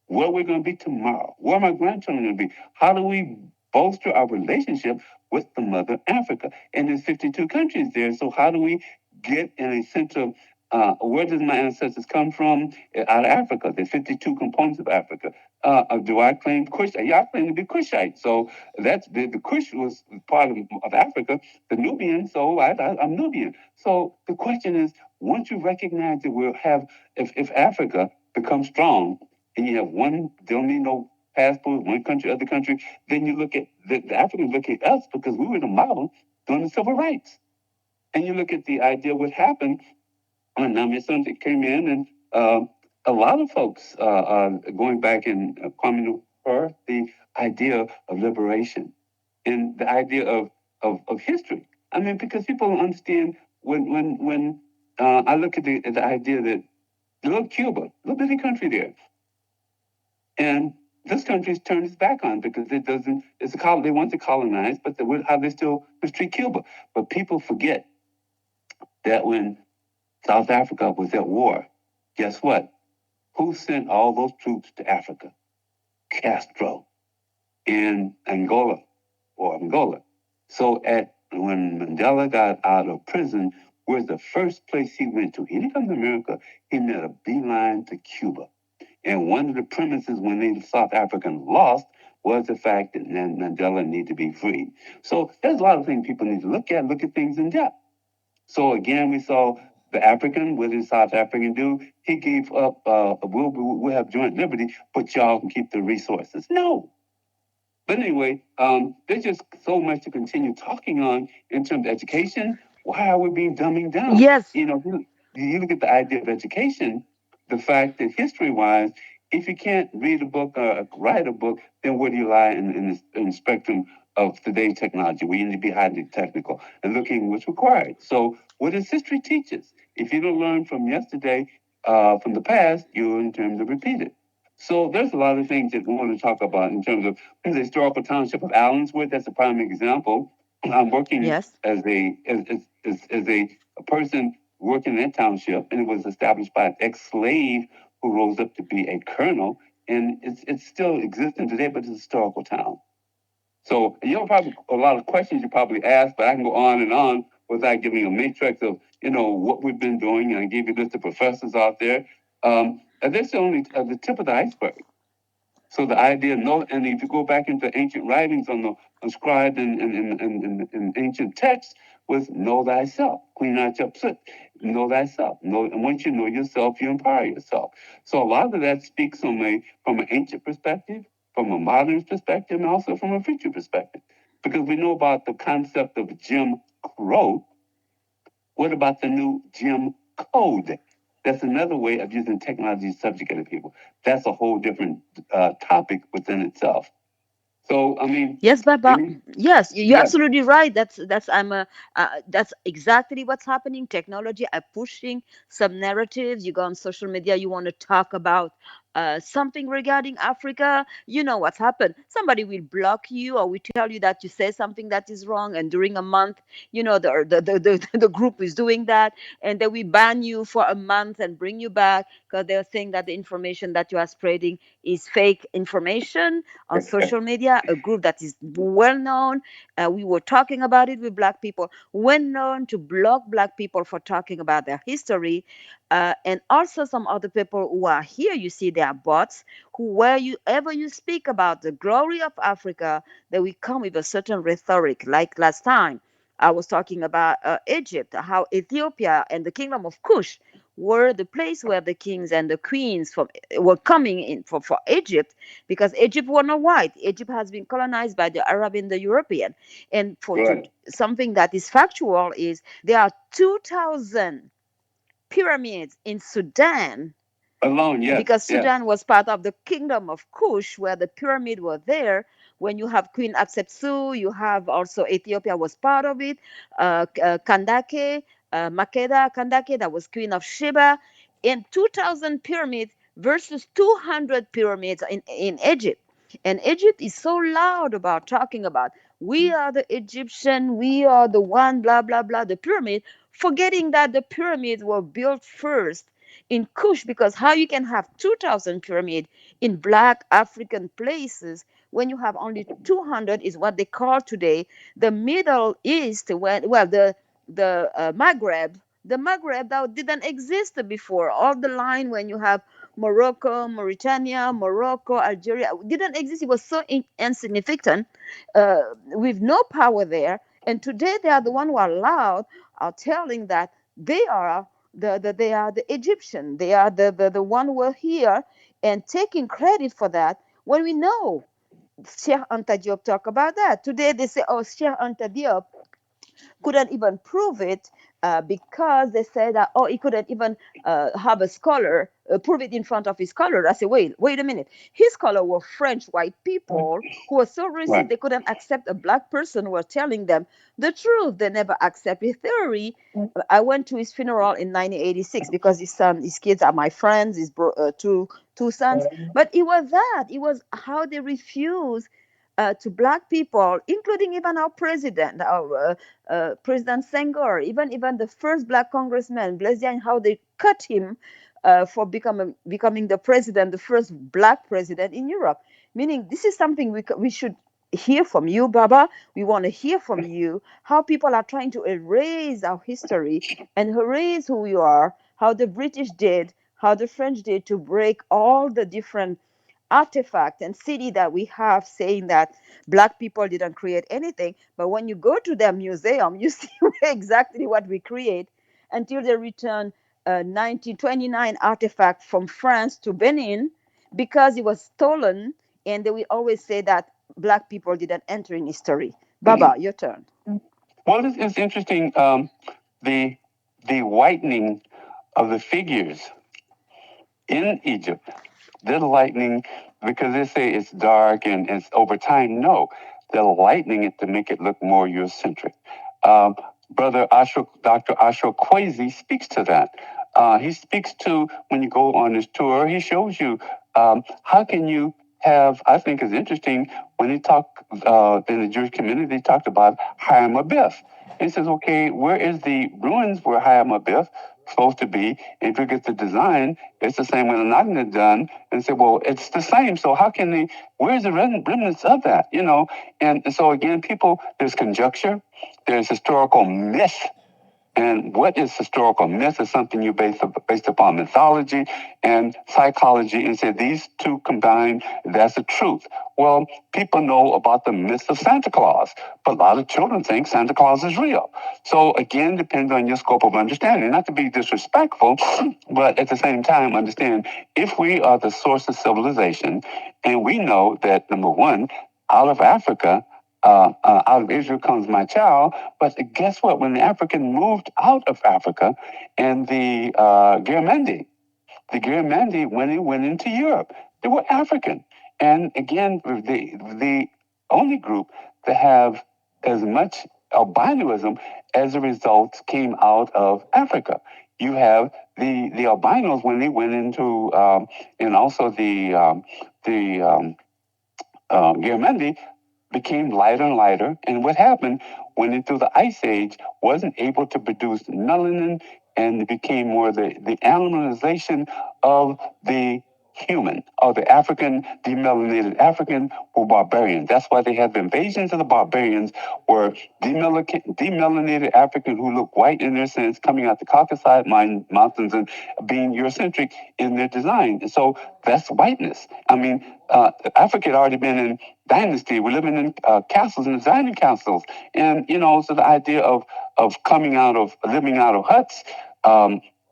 Where we're going to be tomorrow, where my grandchildren going to be. How do we bolster our relationship with the mother Africa? And there's 52 countries there, so how do we get in a sense of where does my ancestors come from? Out of Africa. There's 52 components of Africa. Do I claim Kush? Yeah, I claim to be Kushite. So that's the Kush was part of Africa, the Nubian, so I'm Nubian. So the question is, once you recognize that we'll have, if Africa becomes strong, and you have one, don't need no passport, one country, other country, then you look at the Africans look at us because we were the model during the civil rights. And you look at the idea what happened when Namia Sunday came in, and a lot of folks going back and Kwame Nkrumah, the idea of liberation and the idea of history. I mean, because people don't understand when I look at the idea that little Cuba, little bitty country there, and this country's turned its back on because it doesn't, they want to colonize, but how they still mistreat Cuba. But people forget that when South Africa was at war, guess what? Who sent all those troops to Africa? Castro in Angola. So when Mandela got out of prison, where's the first place he went to? He didn't come to America. He made a beeline to Cuba. And one of the premises when the South Africans lost was the fact that Mandela needed to be free. So there's a lot of things people need to look at things in depth. So again, we saw the African, what did South African do? He gave up, we'll have joint liberty, but y'all can keep the resources. No. But anyway, there's just so much to continue talking on in terms of education. Why are we being dumbing down? Yes. You look at the idea of education, the fact that history-wise, if you can't read a book or write a book, then where do you lie in the spectrum of today's technology? We need to be highly technical and looking what's required. So what does history teach us? If you don't learn from yesterday, from the past, you're in terms of repeat it. So there's a lot of things that we want to talk about in terms of the historical township of Allensworth. That's a prime example. I'm working as a person working in that township, and it was established by an ex-slave who rose up to be a colonel, and it's still existing today, but it's a historical town. So probably a lot of questions you probably ask, but I can go on and on without giving a matrix of what we've been doing, and I gave you a list of professors out there. And that's only the tip of the iceberg. So the idea, and if you go back into ancient writings inscribed in ancient texts, was know thyself. Queen Hatshepsut, know thyself. And once you know yourself, you empower yourself. So a lot of that speaks from an ancient perspective, from a modern perspective, and also from a future perspective. Because we know about the concept of Jim Crow. What about the new Jim Code? That's another way of using technology to subjugate people. That's a whole different topic within itself. So, I mean, Yes, Baba. Yes, you're yes, absolutely right. That's exactly what's happening. Technology are pushing some narratives. You go on social media, you want to talk about something regarding Africa. You know what's happened. Somebody will block you, or we tell you that you say something that is wrong, and during a month, the group is doing that, and then we ban you for a month and bring you back because they're saying that the information that you are spreading is fake information on social media, a group that is well known. We were talking about it with Black people, well known to block Black people for talking about their history. And also some other people who are here, you see, they are bots who, wherever you speak about the glory of Africa, they will come with a certain rhetoric. Like last time, I was talking about Egypt, how Ethiopia and the kingdom of Kush were the place where the kings and the queens were coming in for Egypt, because Egypt were not white. Egypt has been colonized by the Arab and the European. And something that is factual is there are 2,000 pyramids in Sudan alone, yes. Because Sudan was part of the kingdom of Kush, where the pyramid were there. When you have Queen Hatshepsut, you have also Ethiopia was part of it. Kandake, Makeda Kandake, that was Queen of Sheba. In 2,000 pyramids versus 200 pyramids in Egypt. And Egypt is so loud about talking about, we are the Egyptian, we are the one, blah, blah, blah, the pyramid, forgetting that the pyramids were built first in Kush, because how you can have 2,000 pyramid in Black African places when you have only 200 is what they call today the Middle East, the Maghreb that didn't exist before. All the line when you have Morocco, Mauritania, Morocco, Algeria didn't exist. It was so insignificant, with no power there. And today they are the one who are loud, are telling that they are they are the Egyptian. They are the one who are here and taking credit for that, when we know Sheikh Anta Diop talk about that. Today they say, oh, Sheikh Anta Diop couldn't even prove it, because they said that, oh, he couldn't even have a scholar prove it in front of his scholar. I say, wait a minute. His scholar were French white people who were so racist they couldn't accept a Black person who was telling them the truth. They never accept his theory. I went to his funeral in 1986 because his kids are my friends, his two sons. But it was how they refuse to Black people, including even our president, our President Senghor, even the first Black congressman, Blaise, how they cut him for becoming the president, the first Black president in Europe. Meaning, this is something we should hear from you, Baba. We want to hear from you how people are trying to erase our history and erase who we are, how the British did, how the French did to break all the different artifact and city that we have, saying that Black people didn't create anything. But when you go to their museum, you see exactly what we create, until they return 1929 artifact from France to Benin, because it was stolen. And they will always say that Black people didn't enter in history. Baba, your turn. Well, it's interesting, the whitening of the figures in Egypt. They're lightening because they say it's dark and it's over time. No, they're lightening it to make it look more Eurocentric. Um, Dr. Ashok Kwesi speaks to that. He speaks to, when you go on his tour, he shows you how can you have, I think is interesting, when he talked in the Jewish community, he talked about Hayam Abiff. He says, okay, where is the ruins where Hayam Abiff supposed to be? If you get the design, it's the same when the knocking is done, and say, well, it's the same. So how can they, where's the remnants of that? And so again, there's conjecture, there's historical myth. And what is historical myth is something you based upon mythology and psychology, and say these two combined, that's the truth. Well, people know about the myth of Santa Claus, but a lot of children think Santa Claus is real. So again, depends on your scope of understanding. Not to be disrespectful, but at the same time, understand if we are the source of civilization, and we know that, number one, out of Africa, out of Israel comes my child. But guess what? When the African moved out of Africa, and the Garamendi, when they went into Europe, they were African. And again, the only group to have as much albinism as a result came out of Africa. You have the albinos when they went into, and also Garamendi became lighter and lighter. And what happened when through the ice age wasn't able to produce melanin, and it became more the animalization of the human, or the African, demyelinated African, were barbarians. That's why they had the invasions of the barbarians, were demyelinated African who look white in their sense, coming out the Caucasus Mountains and being Eurocentric in their design. And so that's whiteness. I mean, Africa had already been in dynasty. We're living in castles and designing castles. And, so the idea of living out of huts,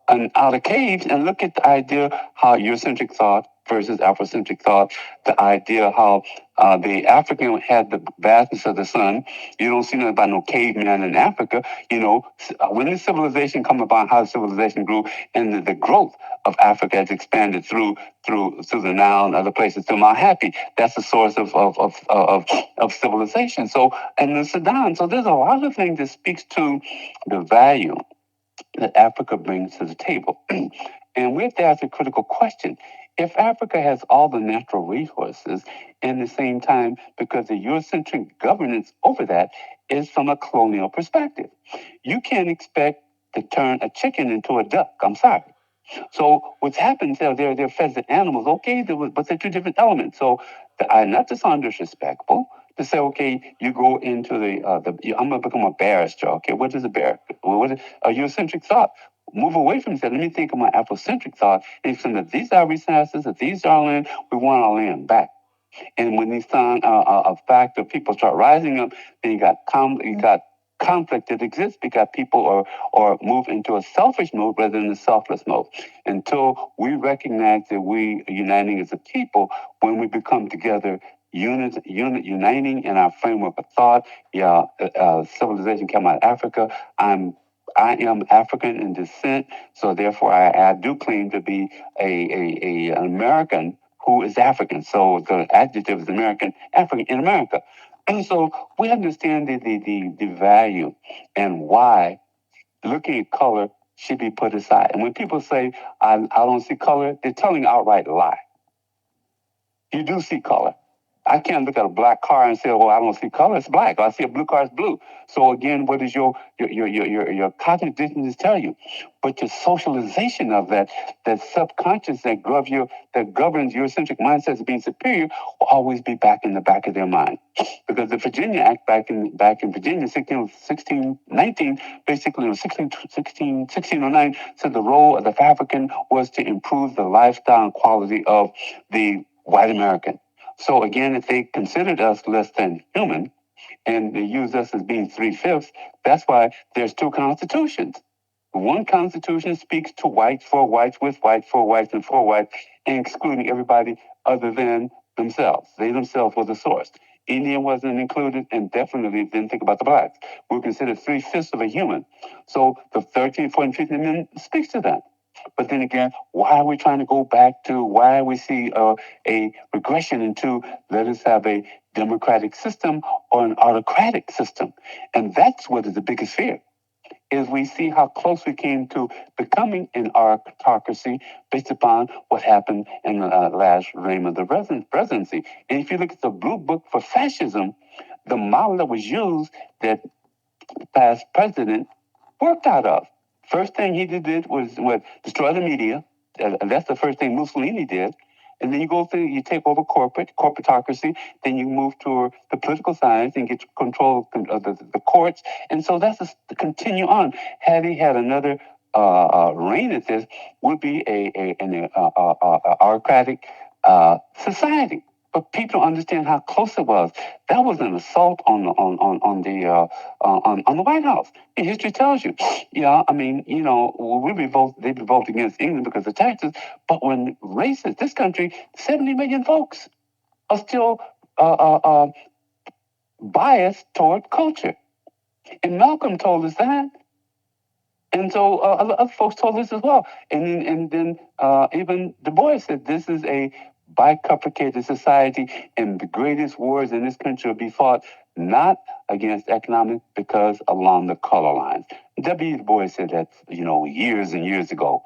and out of caves, and look at the idea how Eurocentric thought versus Afrocentric thought, the idea how the African had the vastness of the sun. You don't see nothing about no caveman in Africa. When the civilization come about, how civilization grew, and the growth of Africa has expanded through the Nile and other places to Mount Happy. That's the source of civilization. So, and the Sudan. So there's a lot of things that speaks to the value that Africa brings to the table. And we have to ask a critical question. If Africa has all the natural resources, and at the same time, because the Eurocentric governance over that is from a colonial perspective, you can't expect to turn a chicken into a duck. I'm sorry. So what's happened is they're pheasant animals. Okay, but they're two different elements. So not to sound disrespectful, to say, okay, you go into I'm going to become a barrister. Okay, what is a bear? What is a Eurocentric thought? Move away from that. Let me think of my Afrocentric thought. And saying that these are resources, that these are land, we want our land back. And when these a fact of people start rising up, then you got conflict that exists because people or move into a selfish mode rather than a selfless mode. Until we recognize that we are uniting as a people, when we become together, uniting in our framework of thought. Civilization came out of Africa. I am African in descent, so therefore I do claim to be an American who is African. So the adjective is American, African in America. And so we understand the value and why looking at color should be put aside. And when people say, I don't see color, they're telling outright lie. You do see color. I can't look at a black car and say, well, I don't see color, it's black. Or I see a blue car, it's blue. So again, what does your cognitive dissonance tell you? But your socialization of that subconscious that governs your centric mindset as being superior will always be back in the back of their mind. Because the Virginia Act back in Virginia, 1619, basically 1609, said the role of the African was to improve the lifestyle and quality of the white American. So again, if they considered us less than human and they used us as being 3/5, that's why there's two constitutions. One constitution speaks to whites, for whites, with whites, for whites, and for whites, and excluding everybody other than themselves. They themselves were the source. Indian wasn't included, and definitely didn't think about the blacks. We were considered 3/5 of a human. So the 13th, 14th, 15th Amendment speaks to that. But then again, why are we trying to go back to why we see a regression into let us have a democratic system or an autocratic system? And that's what is the biggest fear, is we see how close we came to becoming an autocracy based upon what happened in the last reign of the presidency. And if you look at the blue book for fascism, the model that was used that the past president worked out of. First thing he did was destroy the media. And that's the first thing Mussolini did. And then you go through, you take over corporatocracy, then you move to the political science and get control of the courts. And so that's just to continue on. Had he had another reign at this, would be an autocratic society. But people don't understand how close it was. That was an assault on the White House. And history tells you. They revolt against England because of taxes. But when racists, this country, 70 million folks are still bias toward culture. And Malcolm told us that. And so other folks told us as well. And then even Du Bois said this is a bifurcated society, and the greatest wars in this country will be fought not against economic because along the color lines. W. Du Bois said that, years and years ago,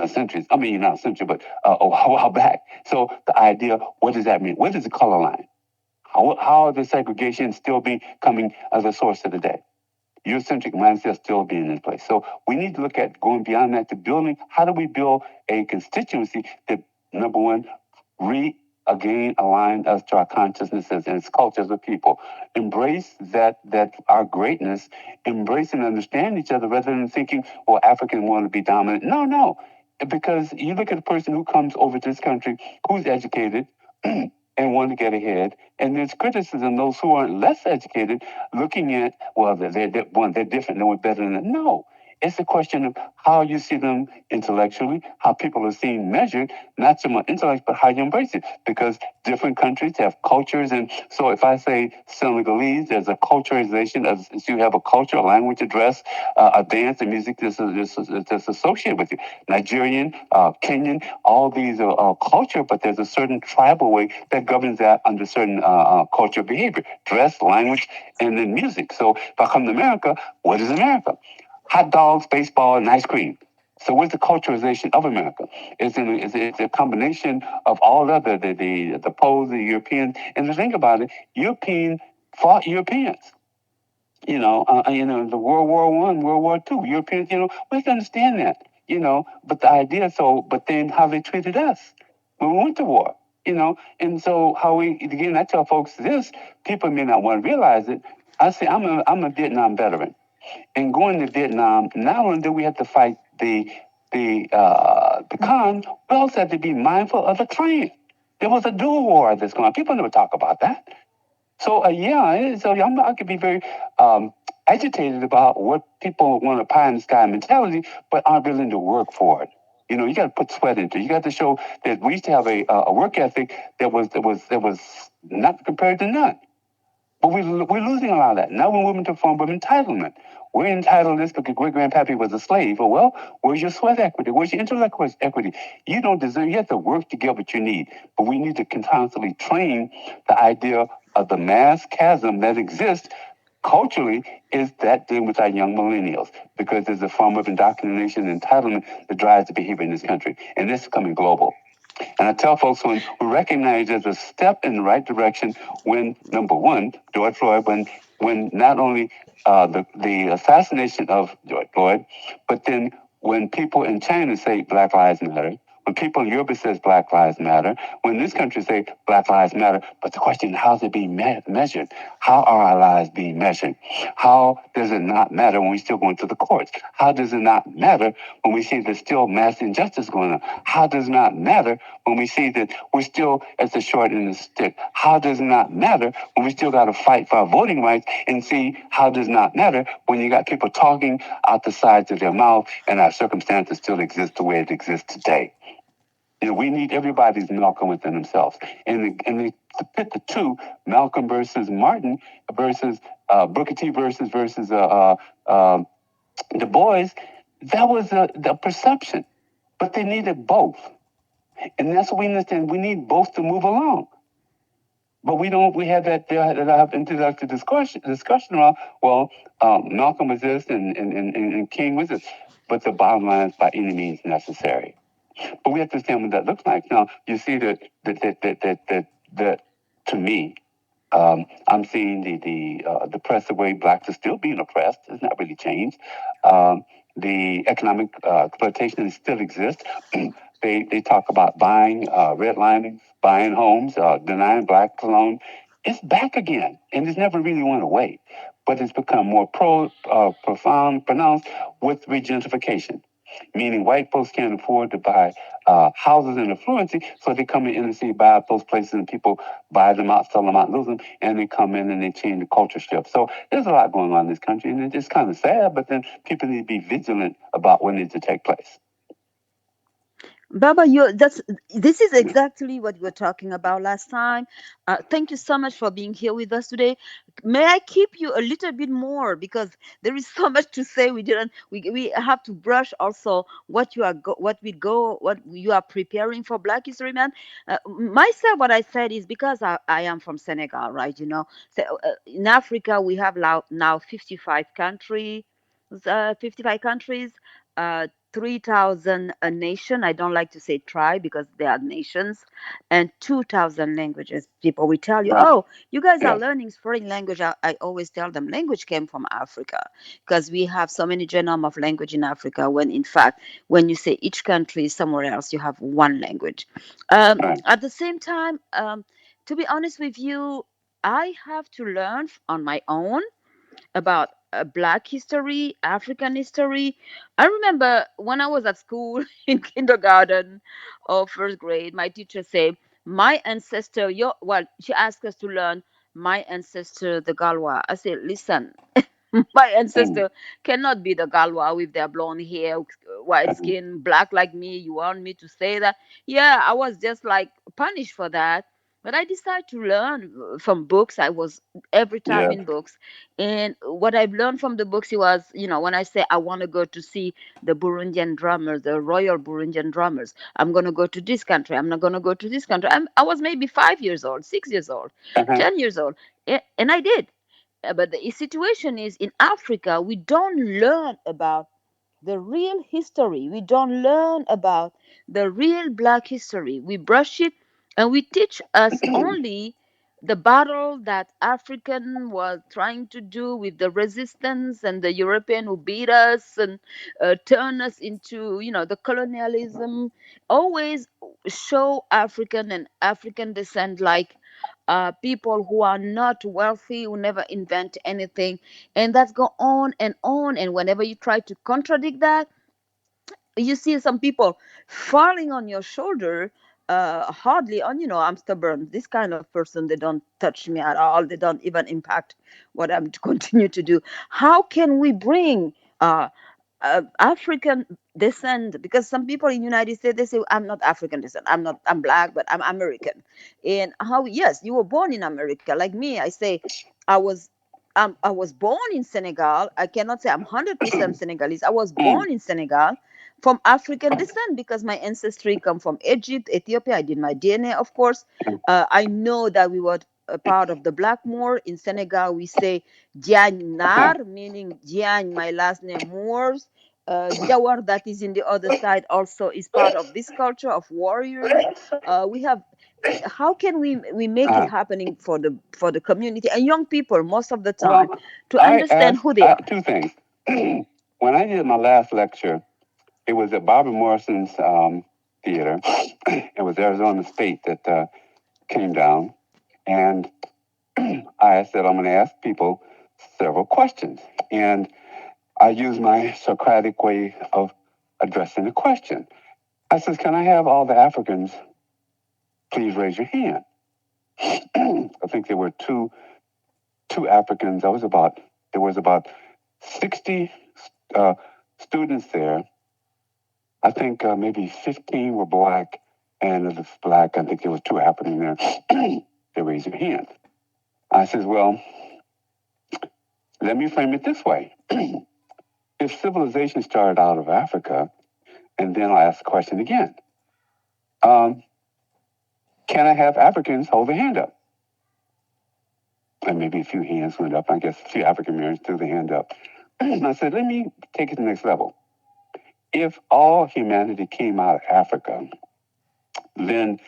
centuries. I mean, not a century, but a while back. So the idea, what does that mean? What is the color line? How the segregation still be coming as a source of the day? Eurocentric mindset still being in place. So we need to look at going beyond that to building. How do we build a constituency that, number one, again align us to our consciousnesses and its cultures of people? Embrace that our greatness, embrace and understand each other rather than thinking, well, Africans want to be dominant. No. Because you look at a person who comes over to this country who's educated and want to get ahead. And there's criticism, those who aren't less educated, looking at, well, they're different, no one's better than them. No, it's a question of how you see them intellectually, how people are seen measured, not so much intellect, but how you embrace it. Because different countries have cultures. And so if I say Senegalese, there's a culturalization, you have a culture, a language, a dress, a dance, a music that's associated with you. Nigerian, Kenyan, all these are culture, but there's a certain tribal way that governs that under certain culture behavior, dress, language, and then music. So if I come to America, what is America? Hot dogs, baseball, and ice cream. So what's the culturalization of America? It's a combination of all other, the Poles, the Europeans. And to think about it, European fought Europeans. The World War I, World War II, Europeans, we have to understand that, but the idea, but then how they treated us when we went to war, and so again, I tell folks this, people may not want to realize it. I say, I'm a Vietnam veteran, and going to Vietnam, not only did we have to fight the con, we also had to be mindful of the Klan. There was a dual war that's going on. People never talk about that. So I could be very agitated about what people want a pie in the sky mentality, but aren't willing to work for it. You got to put sweat into it. You got to show that we used to have a work ethic that was not compared to none. But we're losing a lot of that. Now we're moving to a form of entitlement. We're entitled to this because great grandpappy was a slave. Well, where's your sweat equity? Where's your intellectual equity? You don't deserve, you have to work to get what you need. But we need to constantly train the idea of the mass chasm that exists culturally is that dealing with our young millennials, because there's a form of indoctrination and entitlement that drives the behavior in this country. And this is coming global. And I tell folks, when we recognize there's a step in the right direction when, number one, George Floyd, when not only the assassination of George Floyd, but then when people in China say Black Lives Matter, when people in Europe says Black Lives Matter, when this country say Black Lives Matter, but the question, how's it being measured? How are our lives being measured? How does it not matter when we still going to the courts? How does it not matter when we see there's still mass injustice going on? How does it not matter when we see that we're still at the short end of the stick? How does it not matter when we still got to fight for our voting rights? And see, how does it not matter when you got people talking out the sides of their mouth and our circumstances still exist the way it exists today? We need everybody's Malcolm within themselves. And to pit the two, Malcolm versus Martin versus Booker T versus Du Bois, that was the perception. But they needed both. And that's what we understand. We need both to move along. But we don't, we have that introductory discussion around, well, Malcolm was this and King was this. But the bottom line is by any means necessary. But we have to understand what that looks like. Now, you see that to me, I'm seeing the oppressive way blacks are still being oppressed. It's not really changed. The economic exploitation still exists. They talk about buying, redlining, buying homes, denying black loan. It's back again, and it's never really went away. But it's become more pronounced with regentrification, meaning white folks can't afford to buy houses in affluency, so they come in and see, buy up those places, and people buy them out, sell them out, lose them, and they come in and they change the culture shift. So there's a lot going on in this country, and it's kind of sad, but then people need to be vigilant about what needs to take place. Baba, this is exactly what we were talking about last time. Thank you so much for being here with us today. May I keep you a little bit more because there is so much to say. We have to brush also what you are preparing for Black History Month. Myself, what I said is because I am from Senegal, right? So in Africa we have now 55 countries. 55 countries. Uh, 3,000 a nation. I don't like to say tribe because they are nations, and 2,000 languages. People will tell you, Right. oh, you guys are Yeah. learning foreign language. I always tell them language came from Africa because we have so many genome of language in Africa. When in fact, when you say each country is somewhere else, you have one language. Right. At the same time, to be honest with you, I have to learn on my own about Black history, African history. I remember when I was at school in kindergarten or first grade, my teacher said, "My ancestor, she asked us to learn my ancestor, the Galwa." I said, "Listen, my Mm. ancestor cannot be the Galwa with their blonde hair, white Mhm. skin, black like me. You want me to say that?" Yeah, I was just like punished for that. But I decided to learn from books. I was every time Yeah. in books. And what I've learned from the books was, when I say I want to go to see the Burundian drummers, the royal Burundian drummers, I'm going to go to this country. I'm not going to go to this country. I was maybe 5 years old, 6 years old, Uh-huh. 10 years old. And I did. But the situation is in Africa, we don't learn about the real history. We don't learn about the real Black history. We brush it and we teach us only the battle that African was trying to do with the resistance and the European who beat us and turn us into, the colonialism. Always show African and African descent like people who are not wealthy, who never invent anything, and that's go on and on. And whenever you try to contradict that, you see some people falling on your shoulder, hardly on, I'm stubborn, this kind of person, they don't touch me at all, they don't even impact what I'm to continue to do. How can we bring African descent? Because some people in United States, they say I'm not African descent. I'm black, but I'm American. And how? Yes, you were born in America, like me. I say, I was. I was born in Senegal. I cannot say I'm 100% Senegalese. I was Mm. born in Senegal from African descent because my ancestry come from Egypt, Ethiopia. I did my DNA, of course. I know that we were a part of the Blackmore. In Senegal, we say Diagne Nar, meaning Diagne, my last name, Moors. Jawar, that is in the other side, also is part of this culture of warriors. We have. How can we make it Uh, happening for the community and young people most of the time well, to I understand asked who they are? two things. When I did my last lecture, it was at Barbara Morrison's theater. It was Arizona State that came down, and I said I'm going to ask people several questions, and I used my Socratic way of addressing the question. I says, "Can I have all the Africans please raise your hand?" I think there were two Africans. There was about 60 uh, students there. I think maybe 15 were black, and of the black, I think there was two African there. They raised their hand. I says, "Well, let me frame it this way. If civilization started out of Africa, and then I'll ask the question again, um, can I have Africans hold their hand up?" And maybe a few hands went up. I guess a few African Americans threw their hand up. And I said, let me take it to the next level. If all humanity came out of Africa, then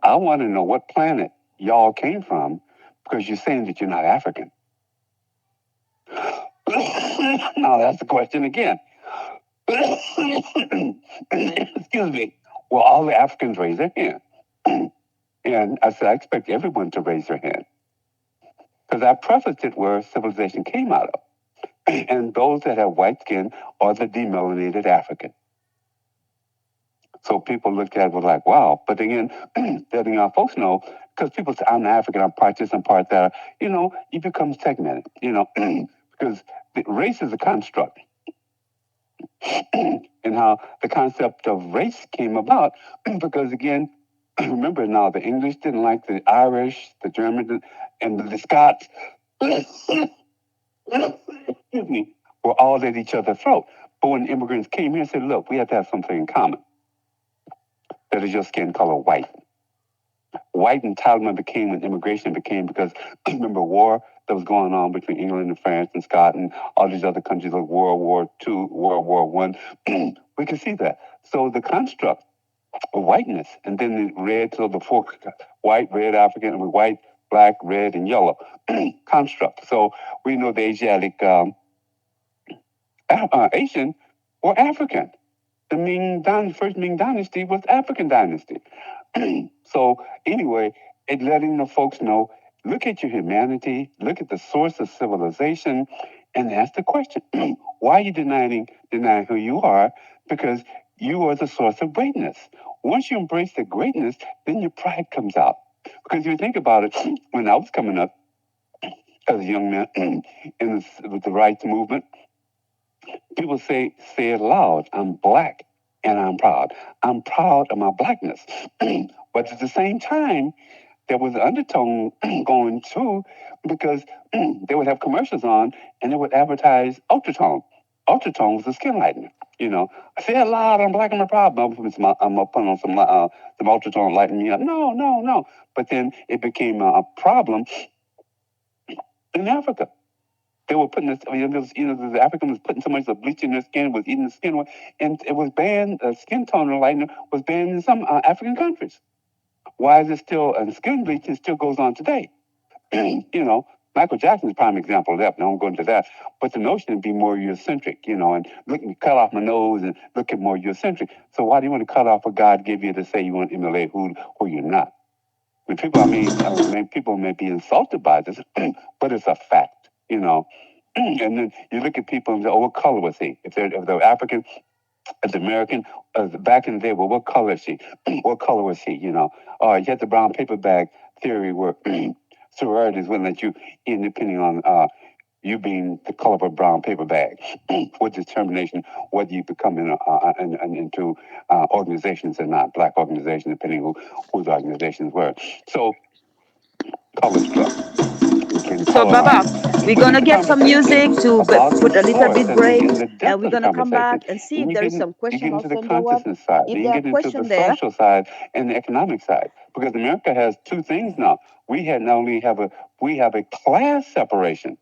I want to know what planet y'all came from, because you're saying that you're not African. Now that's the question again. Excuse me. Well, all the Africans raise their hand. And I said, I expect everyone to raise their hand. Because I prefaced it where civilization came out of. And those that have white skin are the demelanated African. So people looked at it was like, wow. But again, letting our folks know, because people say, I'm African, I'm part this and part that, you become segmented, because the race is a construct. and how the concept of race came about. Because again, remember now, the English didn't like the Irish, the Germans, and the Scots. Excuse me, were all at each other's throat. But when immigrants came here and said, look, we have to have something in common. That is your skin color white. White entitlement became when immigration became because remember war that was going on between England and France and Scotland, all these other countries like World War II, World War One. We can see that. So the construct of whiteness, and then the red, so the four white, red, African, and white, black, red, and yellow construct. So we know the Asiatic Asian or African. The first Ming Dynasty was African dynasty. So anyway, it letting the folks know, look at your humanity, look at the source of civilization, and ask the question, why are you denying who you are? Because you are the source of greatness. Once you embrace the greatness, then your pride comes out. Because if you think about it, when I was coming up as a young man with the rights movement, people say it loud, I'm black and I'm proud. I'm proud of my blackness. But at the same time, there was an undertone going too, because they would have commercials on and they would advertise Ultratone. Ultratone was a skin lightener. You know, I say it loud, I'm black and I'm proud. I'm gonna put on some Ultratone lighten me up. No. But then it became a problem in Africa. They were putting this, the African was putting so much of bleach in their skin, was eating the skin, and it was banned, skin toner lightener was banned in some African countries. Why is it still, and skin bleaching still goes on today? Michael Jackson is a prime example of that, but I won't go into that. But the notion would be more Eurocentric, and cut off my nose and look at more Eurocentric. So why do you want to cut off what God gave you to say you want to emulate who you're not? People may be insulted by this, but it's a fact, And then you look at people and say, oh, what color was he? If they're African, as American, back in the day, well, what color is she? What color was he? You had the brown paper bag theory where sororities wouldn't let you in depending on you being the color of a brown paper bag with determination whether you become into organizations or not, black organizations, depending on whose organizations were. So, color struck. So, Baba, we're going to get some music to put a little bit break, and we're going to come back and see if there is some question also on the web. If there are questions there. The social side and the economic side. Because America has two things now. We have a class separation.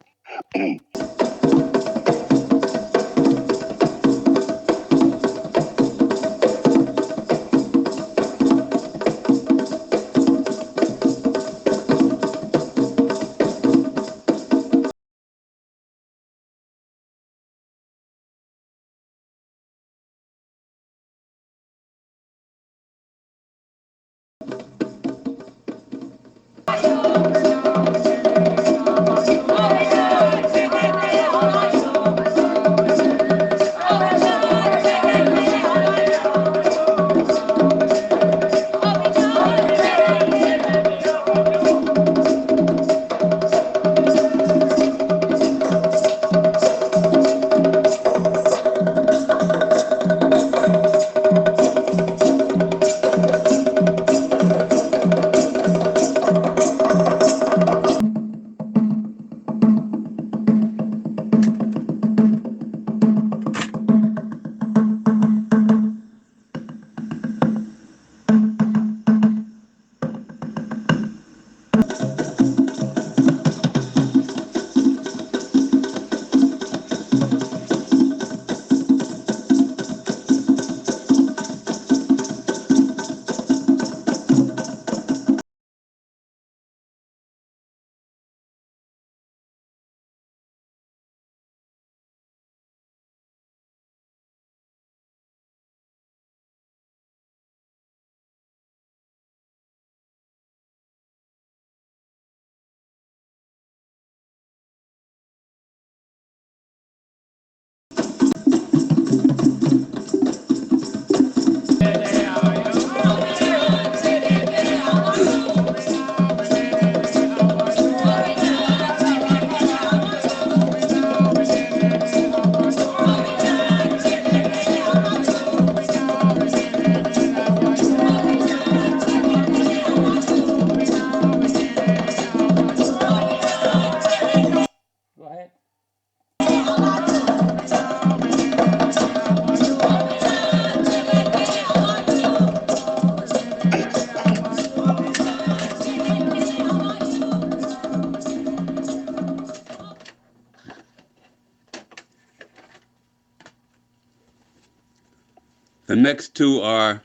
The next two are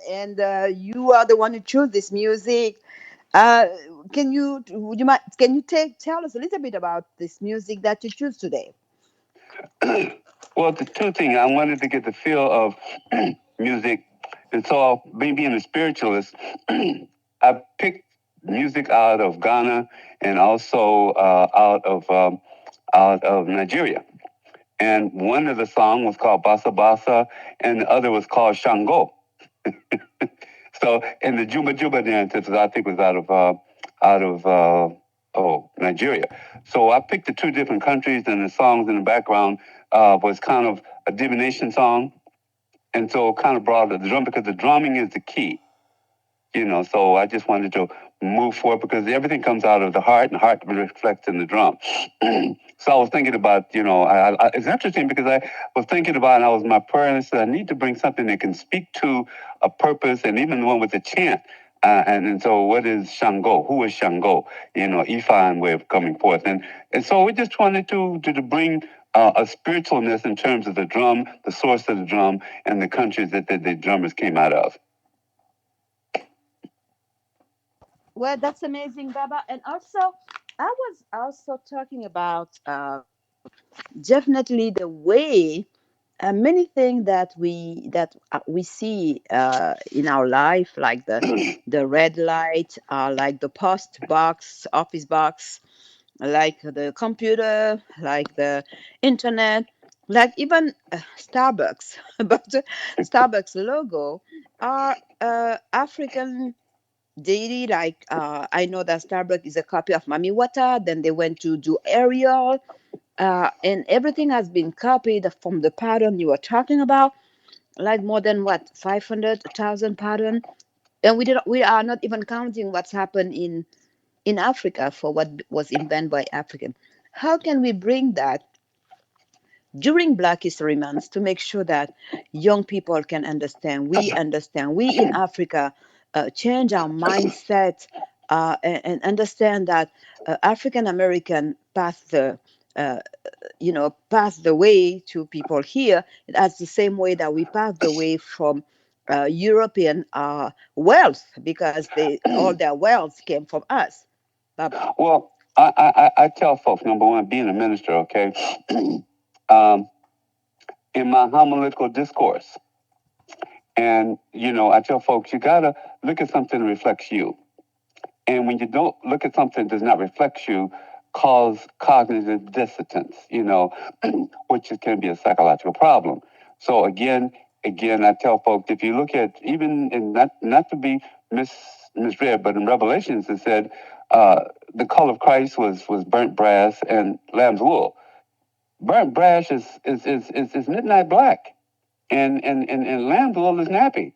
And you are the one who chose this music. Uh, can you tell us a little bit about this music that you choose today? well, the two things I wanted to get the feel of music, and so me being a spiritualist, I picked music out of Ghana and also out of Nigeria. And one of the songs was called Basa Basa, and the other was called Shango. So, and the Juba Juba dances, I think, was out of Nigeria. So I picked the two different countries, and the songs in the background was kind of a divination song, and so kind of brought the drum because the drumming is the key. So I just wanted to move forward because everything comes out of the heart, and the heart reflects in the drum. So I was thinking about, it's interesting because I was thinking about, and I was my prayer, and I said, I need to bring something that can speak to a purpose, and even the one with the chant. And so what is Shango? Who is Shango? Ifan way of coming forth. And so we just wanted to bring a spiritualness in terms of the drum, the source of the drum, and the countries that the drummers came out of. Well, that's amazing, Baba. And also, I was also talking about definitely the way many things that we see in our life, like the red light, like the post box, office box, like the computer, like the internet, like even Starbucks. But the Starbucks logo are African daily. Like I know that Starbucks is a copy of Mami Wata. Then they went to do Ariel, and everything has been copied from the pattern you were talking about. Like more than what 500,000 pattern, and we are not even counting what's happened in Africa for what was invented by African. How can we bring that during Black History Month to make sure that young people can understand? We understand. We in Africa change our mindset and understand that African American pass uh, pass the way to people here. That's the same way that we pass the way from European wealth, because all their wealth came from us. Baba. Well, I tell folks, number one, being a minister, okay, um, in my homiletical discourse, and I tell folks, you gotta look at something that reflects you. And when you don't look at something that does not reflect you, cause cognitive dissonance, which can be a psychological problem. So again, I tell folks, if you look at even in not to be misread, but in Revelations it said the color of Christ was burnt brass and lamb's wool. Burnt brass is midnight black, and lamb's wool is nappy.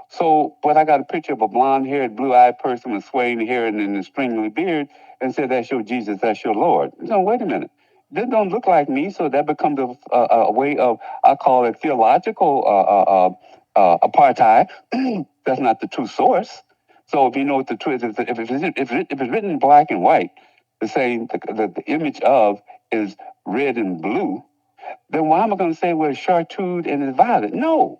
So, but I got a picture of a blonde-haired, blue-eyed person with swaying hair and a stringly beard, and said, "That's your Jesus, that's your Lord." No, wait a minute. This don't look like me, so that becomes a way of, I call it theological apartheid. That's not the true source. So if you know what the truth is, if it's written in black and white, the same the image of is red and blue, then why am I going to say we're chartreuse and it's violet? No.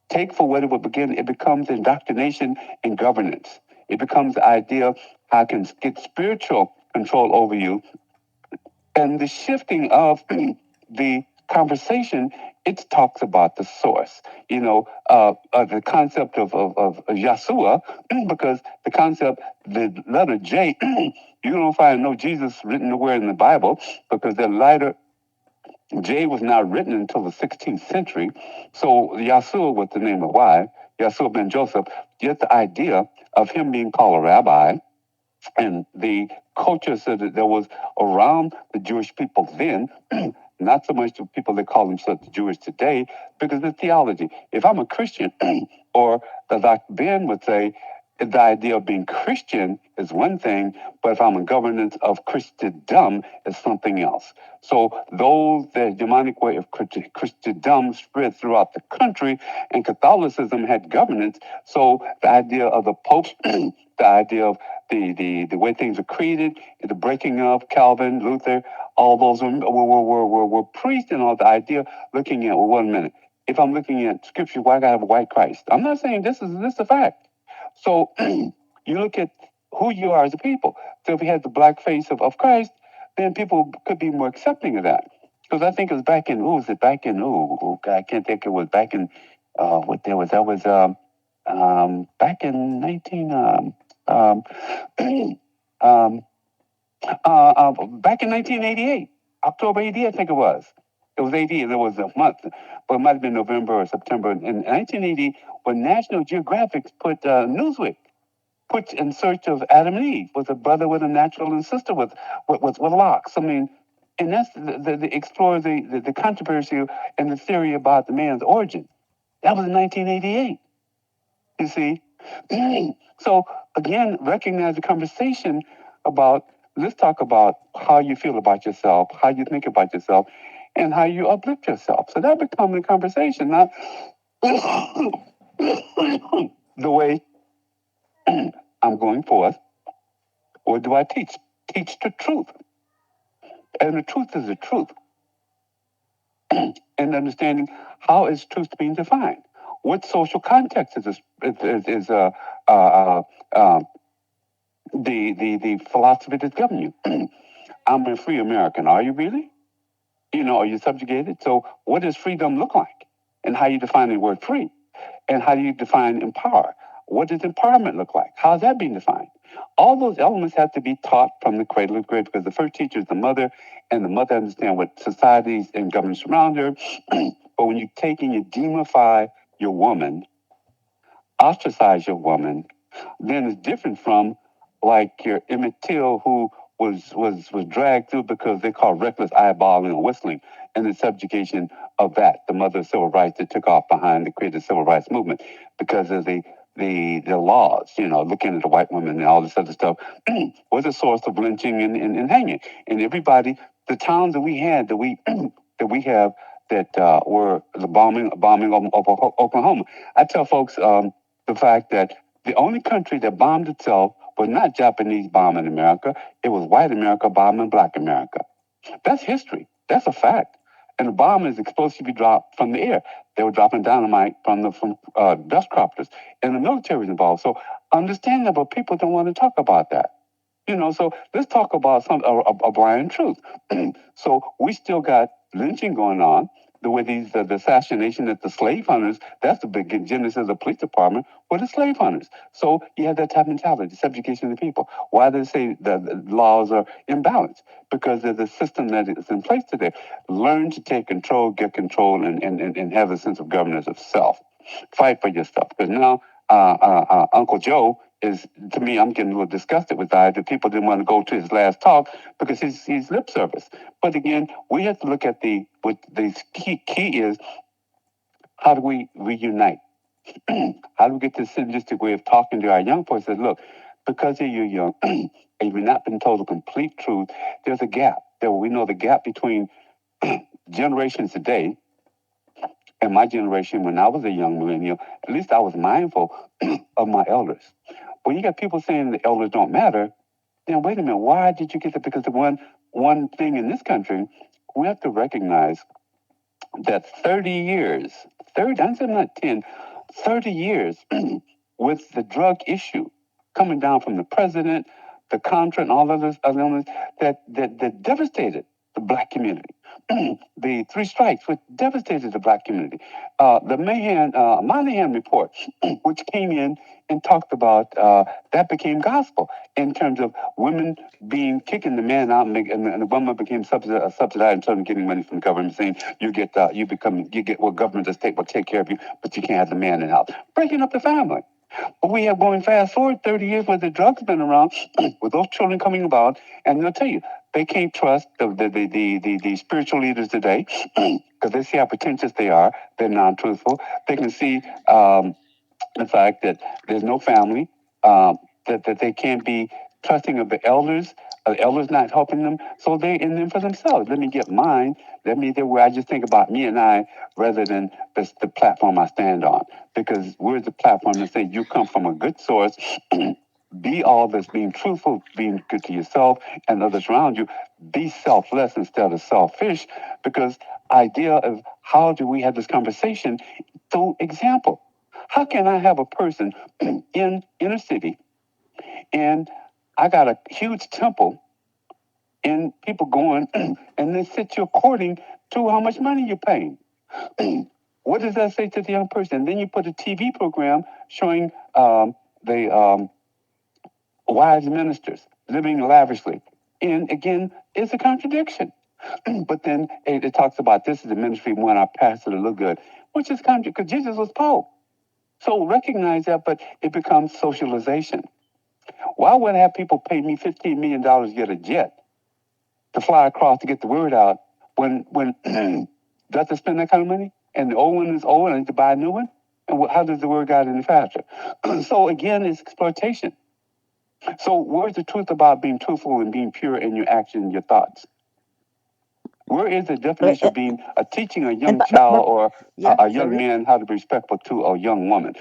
Take for what it will begin, it becomes indoctrination and governance. It becomes the idea how I can get spiritual control over you. And the shifting of the conversation, it talks about the source, the concept of Yeshua, because the concept, the letter J, you don't find no Jesus written nowhere in the Bible, because the letter J was not written until the 16th century. So Yeshua was the name of why. Yeshua ben Joseph, get the idea of him being called a rabbi, and the culture said that there was around the Jewish people then, not so much the people that call themselves Jewish today, because the theology. If I'm a Christian, or as Dr. Ben would say, the idea of being Christian is one thing, but if I'm a governance of Christendom is something else. So the demonic way of Christendom spread throughout the country, and Catholicism had governance. So the idea of the Pope, the idea of the way things are created, the breaking of Calvin, Luther, all those were preached and all the idea looking at, well, wait a minute. If I'm looking at scripture, why I gotta have a white Christ? I'm not saying this is a fact. So you look at who you are as a people. So if we had the black face of Christ, then people could be more accepting of that. Because I think it was back in, I can't think it was back in, back in 19, back in 1988, October 88, I think it was. It was 80, and it was a month, but it might have been November or September. In 1980, when National Geographic put Newsweek, put in search of Adam and Eve, was a brother with a natural and sister with locks. I mean, and that's the explore the controversy and the theory about the man's origin. That was in 1988. You see? So again, recognize the conversation about, let's talk about how you feel about yourself, how you think about yourself, and how you uplift yourself. So that becomes a conversation, not the way I'm going forth, or do I teach? Teach the truth. And the truth is the truth. And understanding how is truth being defined? What social context is the philosophy that's governing you? I'm a free American. Are you really? Are you subjugated? So what does freedom look like? And how you define the word free? And how do you define empower? What does empowerment look like? How is that being defined? All those elements have to be taught from the cradle of grave, because the first teacher is the mother, and the mother understands what societies and governments around her. But when you take and you demify your woman, ostracize your woman, then it's different from like your Emmett Till, who was dragged through because they call reckless eyeballing and whistling, and the subjugation of that, the mother of civil rights that took off behind the creative civil rights movement, because of the laws, looking at the white women and all this other stuff, was a source of lynching and hanging. And everybody, the towns that we had, that we that we have that were the bombing of Oklahoma. I tell folks the fact that the only country that bombed itself was not Japanese bombing America. It was white America bombing black America. That's history. That's a fact. And the bomb is explosively dropped from the air. They were dropping dynamite from dust croppers, and the military was involved. So understandable, people don't want to talk about that. So let's talk about a blind truth. So we still got lynching going on. The way the assassination of the slave hunters, that's the big genesis of the police department, were the slave hunters. So you have that type of mentality, subjugation of the people. Why do they say the laws are imbalanced? Because of the system that is in place today. Learn to take control, get control, and have a sense of governance of self. Fight for your stuff. Because now Uncle Joe is, to me, I'm getting a little disgusted with that. The people didn't want to go to his last talk because he's lip service. But again, we have to look at what the key is, how do we reunite? How do we get this synergistic way of talking to our young folks? Says, look, because you're young and you've not been told the complete truth, there's a gap. We know the gap between generations today and my generation. When I was a young millennial, at least I was mindful of my elders. When you got people saying the elders don't matter, then wait a minute, why did you get that? Because the one thing in this country, we have to recognize that 30 years, I'm saying not 10, 30 years with the drug issue coming down from the president, the Contra, and all others that devastated the black community. The three strikes, which devastated the black community. The Moynihan report, which came in and talked about that became gospel in terms of women kicking the man out, and the woman became subsidized in terms of getting money from the government, saying you get what government will take care of you, but you can't have the man in the house, breaking up the family. But we have going fast forward 30 years where the drugs been around, with those children coming about, and they'll tell you they can't trust the spiritual leaders today because they see how pretentious they are. They're non-truthful. They can see the fact that there's no family, that they can't be trusting of the elders not helping them, so they're in them for themselves. Let me get mine. Let me do where I just think about me and I rather than the platform I stand on. Because where's the platform that says you come from a good source Be all this, being truthful, being good to yourself and others around you. Be selfless instead of selfish, because idea of how do we have this conversation through example. How can I have a person in inner city and I got a huge temple and people going and they sit you according to how much money you're paying? What does that say to the young person? And then you put a TV program showing the wise ministers living lavishly. And again, it's a contradiction. But then it talks about this is the ministry we want our pastor to look good, which is contradiction because Jesus was Pope. So recognize that, but it becomes socialization. Why would I have people pay me $15 million to get a jet to fly across to get the word out when do I have to spend that kind of money? And the old one is old and I need to buy a new one? And how does the word get out any faster? So again, it's exploitation. So where's the truth about being truthful and being pure in your actions and your thoughts? Where is the definition of being teaching a young child or a young man how to be respectful to a young woman?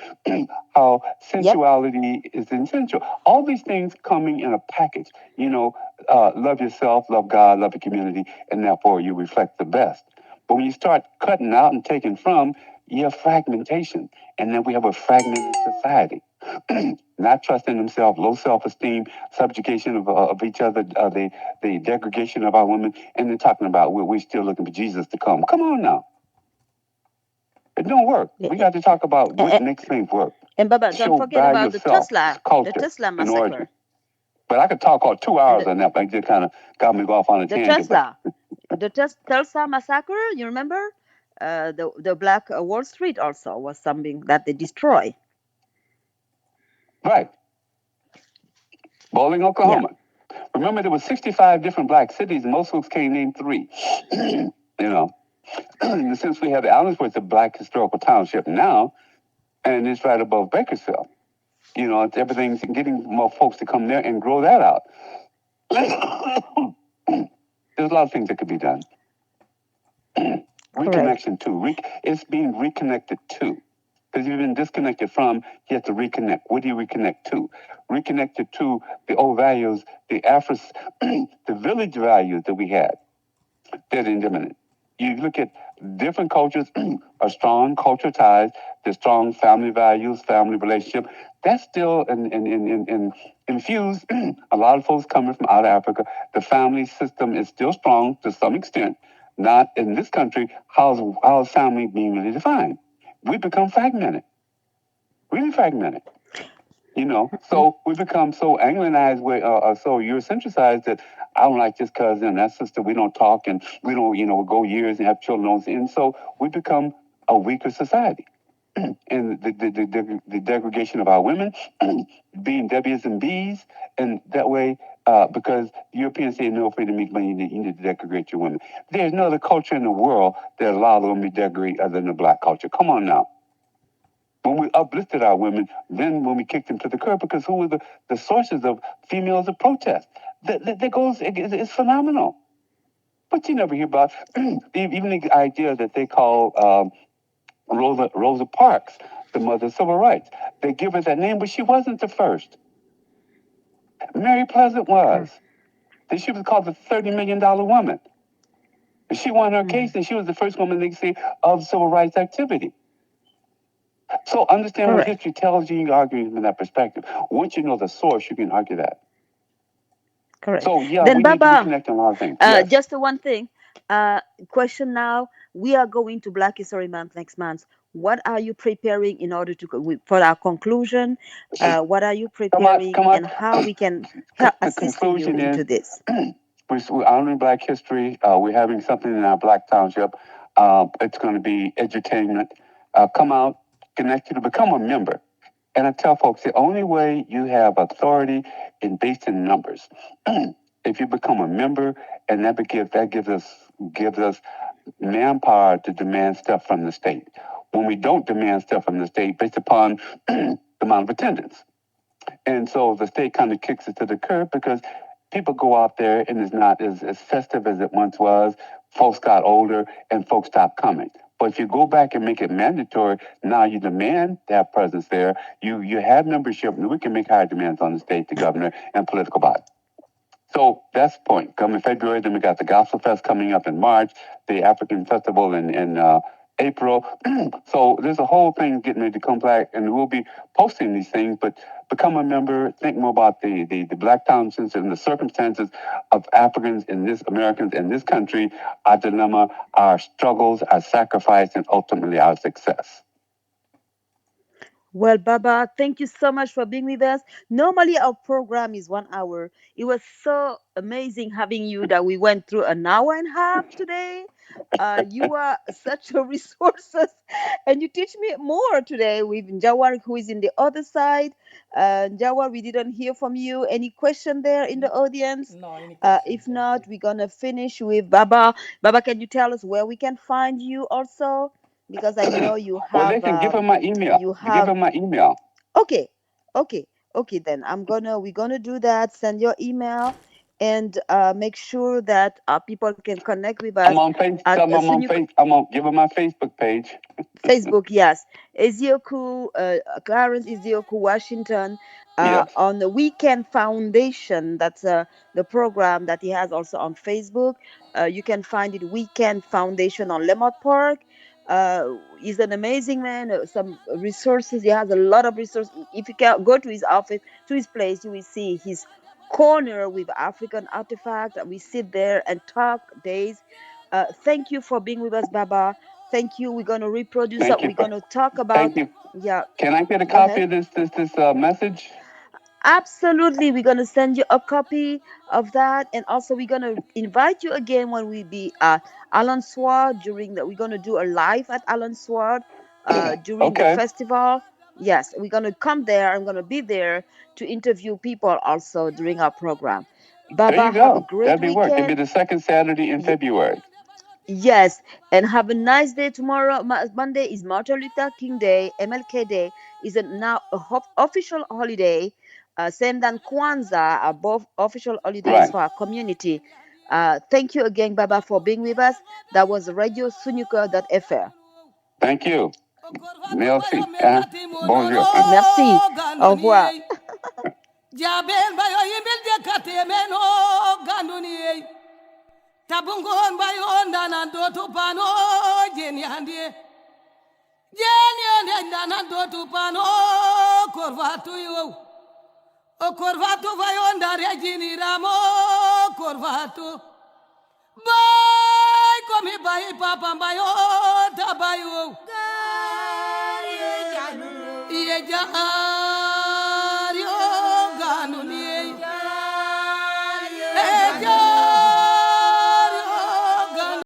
How sensuality is essential. All these things coming in a package. Love yourself, love God, love the community, and therefore you reflect the best. But when you start cutting out and taking from, you have fragmentation. And then we have a fragmented society. Not trusting themselves, low self-esteem, subjugation of each other, the degradation of our women, and then talking about we're still looking for Jesus to come. Come on now. It don't work. We got to talk about what makes things work. And Baba, don't forget about the Tesla massacre. But I could talk all 2 hours on that, but it just kind of got me off on a tangent. The Tulsa massacre, you remember? The Black Wall Street also was something that they destroyed. Right. Bowling, Oklahoma. Yeah. Remember, there were 65 different black cities, and most folks can't name 3. In the sense we have Allensworth, a black historical township now, and it's right above Bakersfield. Everything's getting more folks to come there and grow that out. There's a lot of things that could be done. Reconnection to. It's being reconnected to. Because you've been disconnected from, you have to reconnect. What do you reconnect to? Reconnected to the old values, the the village values that we had. They're indimminent. You look at different cultures are strong culture ties, the strong family values, family relationship. That's still infused. A lot of folks coming from out of Africa, the family system is still strong to some extent. Not in this country. How's family being really defined? We become fragmented, really fragmented. So we become so Anglicized, so Eurocentricized that I don't like this cousin, that sister. We don't talk, and we don't, we go years and have children. And so we become a weaker society, and the degradation of our women, being W's and B's, and that way. Because Europeans say no, for you to make money, you need to degrade your women. There's no other culture in the world that allows them to degrade other than the black culture. Come on now. When we uplifted our women, then when we kicked them to the curb, because who were the sources of females of protest? It's phenomenal. But you never hear about even the idea that they call Rosa Parks, the mother of civil rights. They give her that name, but she wasn't the first. Mary Pleasant was. She was called the $30 million woman. She won her case, and she was the first woman they say of civil rights activity. So understand what history tells you. You argue from that perspective. Once you know the source, you can argue that. Correct. So yeah, then we Baba, need to reconnect on a lot of things. Yes. Just one thing. Question now. We are going to Black History Month next month. What are you preparing in order for our conclusion? What are you preparing, and how we can assist you into this? We're honoring Black history. We're having something in our Black township. It's going to be edutainment. Come out, connect you to become a member. And I tell folks the only way you have authority is based in numbers. If you become a member, and that gives us manpower to demand stuff from the state. When we don't demand stuff from the state based upon the amount of attendance. And so the state kind of kicks it to the curb because people go out there and it's not as festive as it once was. Folks got older and folks stopped coming. But if you go back and make it mandatory, now you demand to have presence there. You have membership, and we can make higher demands on the state, the governor, and political body. So that's the point. Coming February, then we got the Gospel Fest coming up in March, the African Festival in April. So there's a whole thing getting ready to come back, and we'll be posting these things. But become a member, think more about the Black Townsends and the circumstances of Africans in this, Americans in this country, our dilemma, our struggles, our sacrifice, and ultimately our success. Well, Baba, thank you so much for being with us. Normally, our program is 1 hour. It was so amazing having you that we went through an hour and a half today. You are such a resources, and you teach me more today with Jawar, who is in the other side. Jawar, we didn't hear from you. Any question there in the audience? No, any question? If not, we're gonna finish with Baba. Baba, can you tell us where we can find you also? Because I know you Well, they have can give them my email. you Give have them my email. okay, okay, then we're gonna do that. Send your email and make sure that people can connect with us I'm on Facebook. at I'm on Sunuker Facebook. I'm on. Give them my Facebook page. Facebook. Yes, Ezioku, Clarence Ezioku Washington, Yes. on the WECAN Foundation. That's the program that he has also on Facebook. You can find it WECAN Foundation on Lemont Park. He's an amazing man. Some resources. He has a lot of resources. If you can go to his office, to his place, you will see his corner with African artifacts. We sit there and talk days. Thank you for being with us, Baba. Thank you. We're going to reproduce Thank that. you. We're going to talk about, Thank you. yeah, Can I get a go copy ahead. of this message? Absolutely. We're going to send you a copy of that. And also, we're going to invite you again when we be at ALLENSWORTH we're going to do a live at ALLENSWORTH during the Okay. festival. Yes, we're going to come there. I'm going to be there to interview people also during our program. There Baba, you have a go. great That'd be work. It'd be weekend. the second Saturday in February. Yes, and have a nice day tomorrow. Monday is Martin Luther King Day. MLK Day is now official holiday. Same than Kwanzaa are both official holidays Right. for our community. Thank you again, Baba, for being with us. That was Radio Sunuker.fr. Thank you. Merci. Bonjour. Merci. Au revoir. Jabel bayo yimbil de katemeno ganduni tabungon bayo ndana dotu pano jeni andi ndana dotu pano korvatu yo o korvatu bayo ndare jini ramo korvatu bay komi bay papa bayo tabayo ye janu ye janu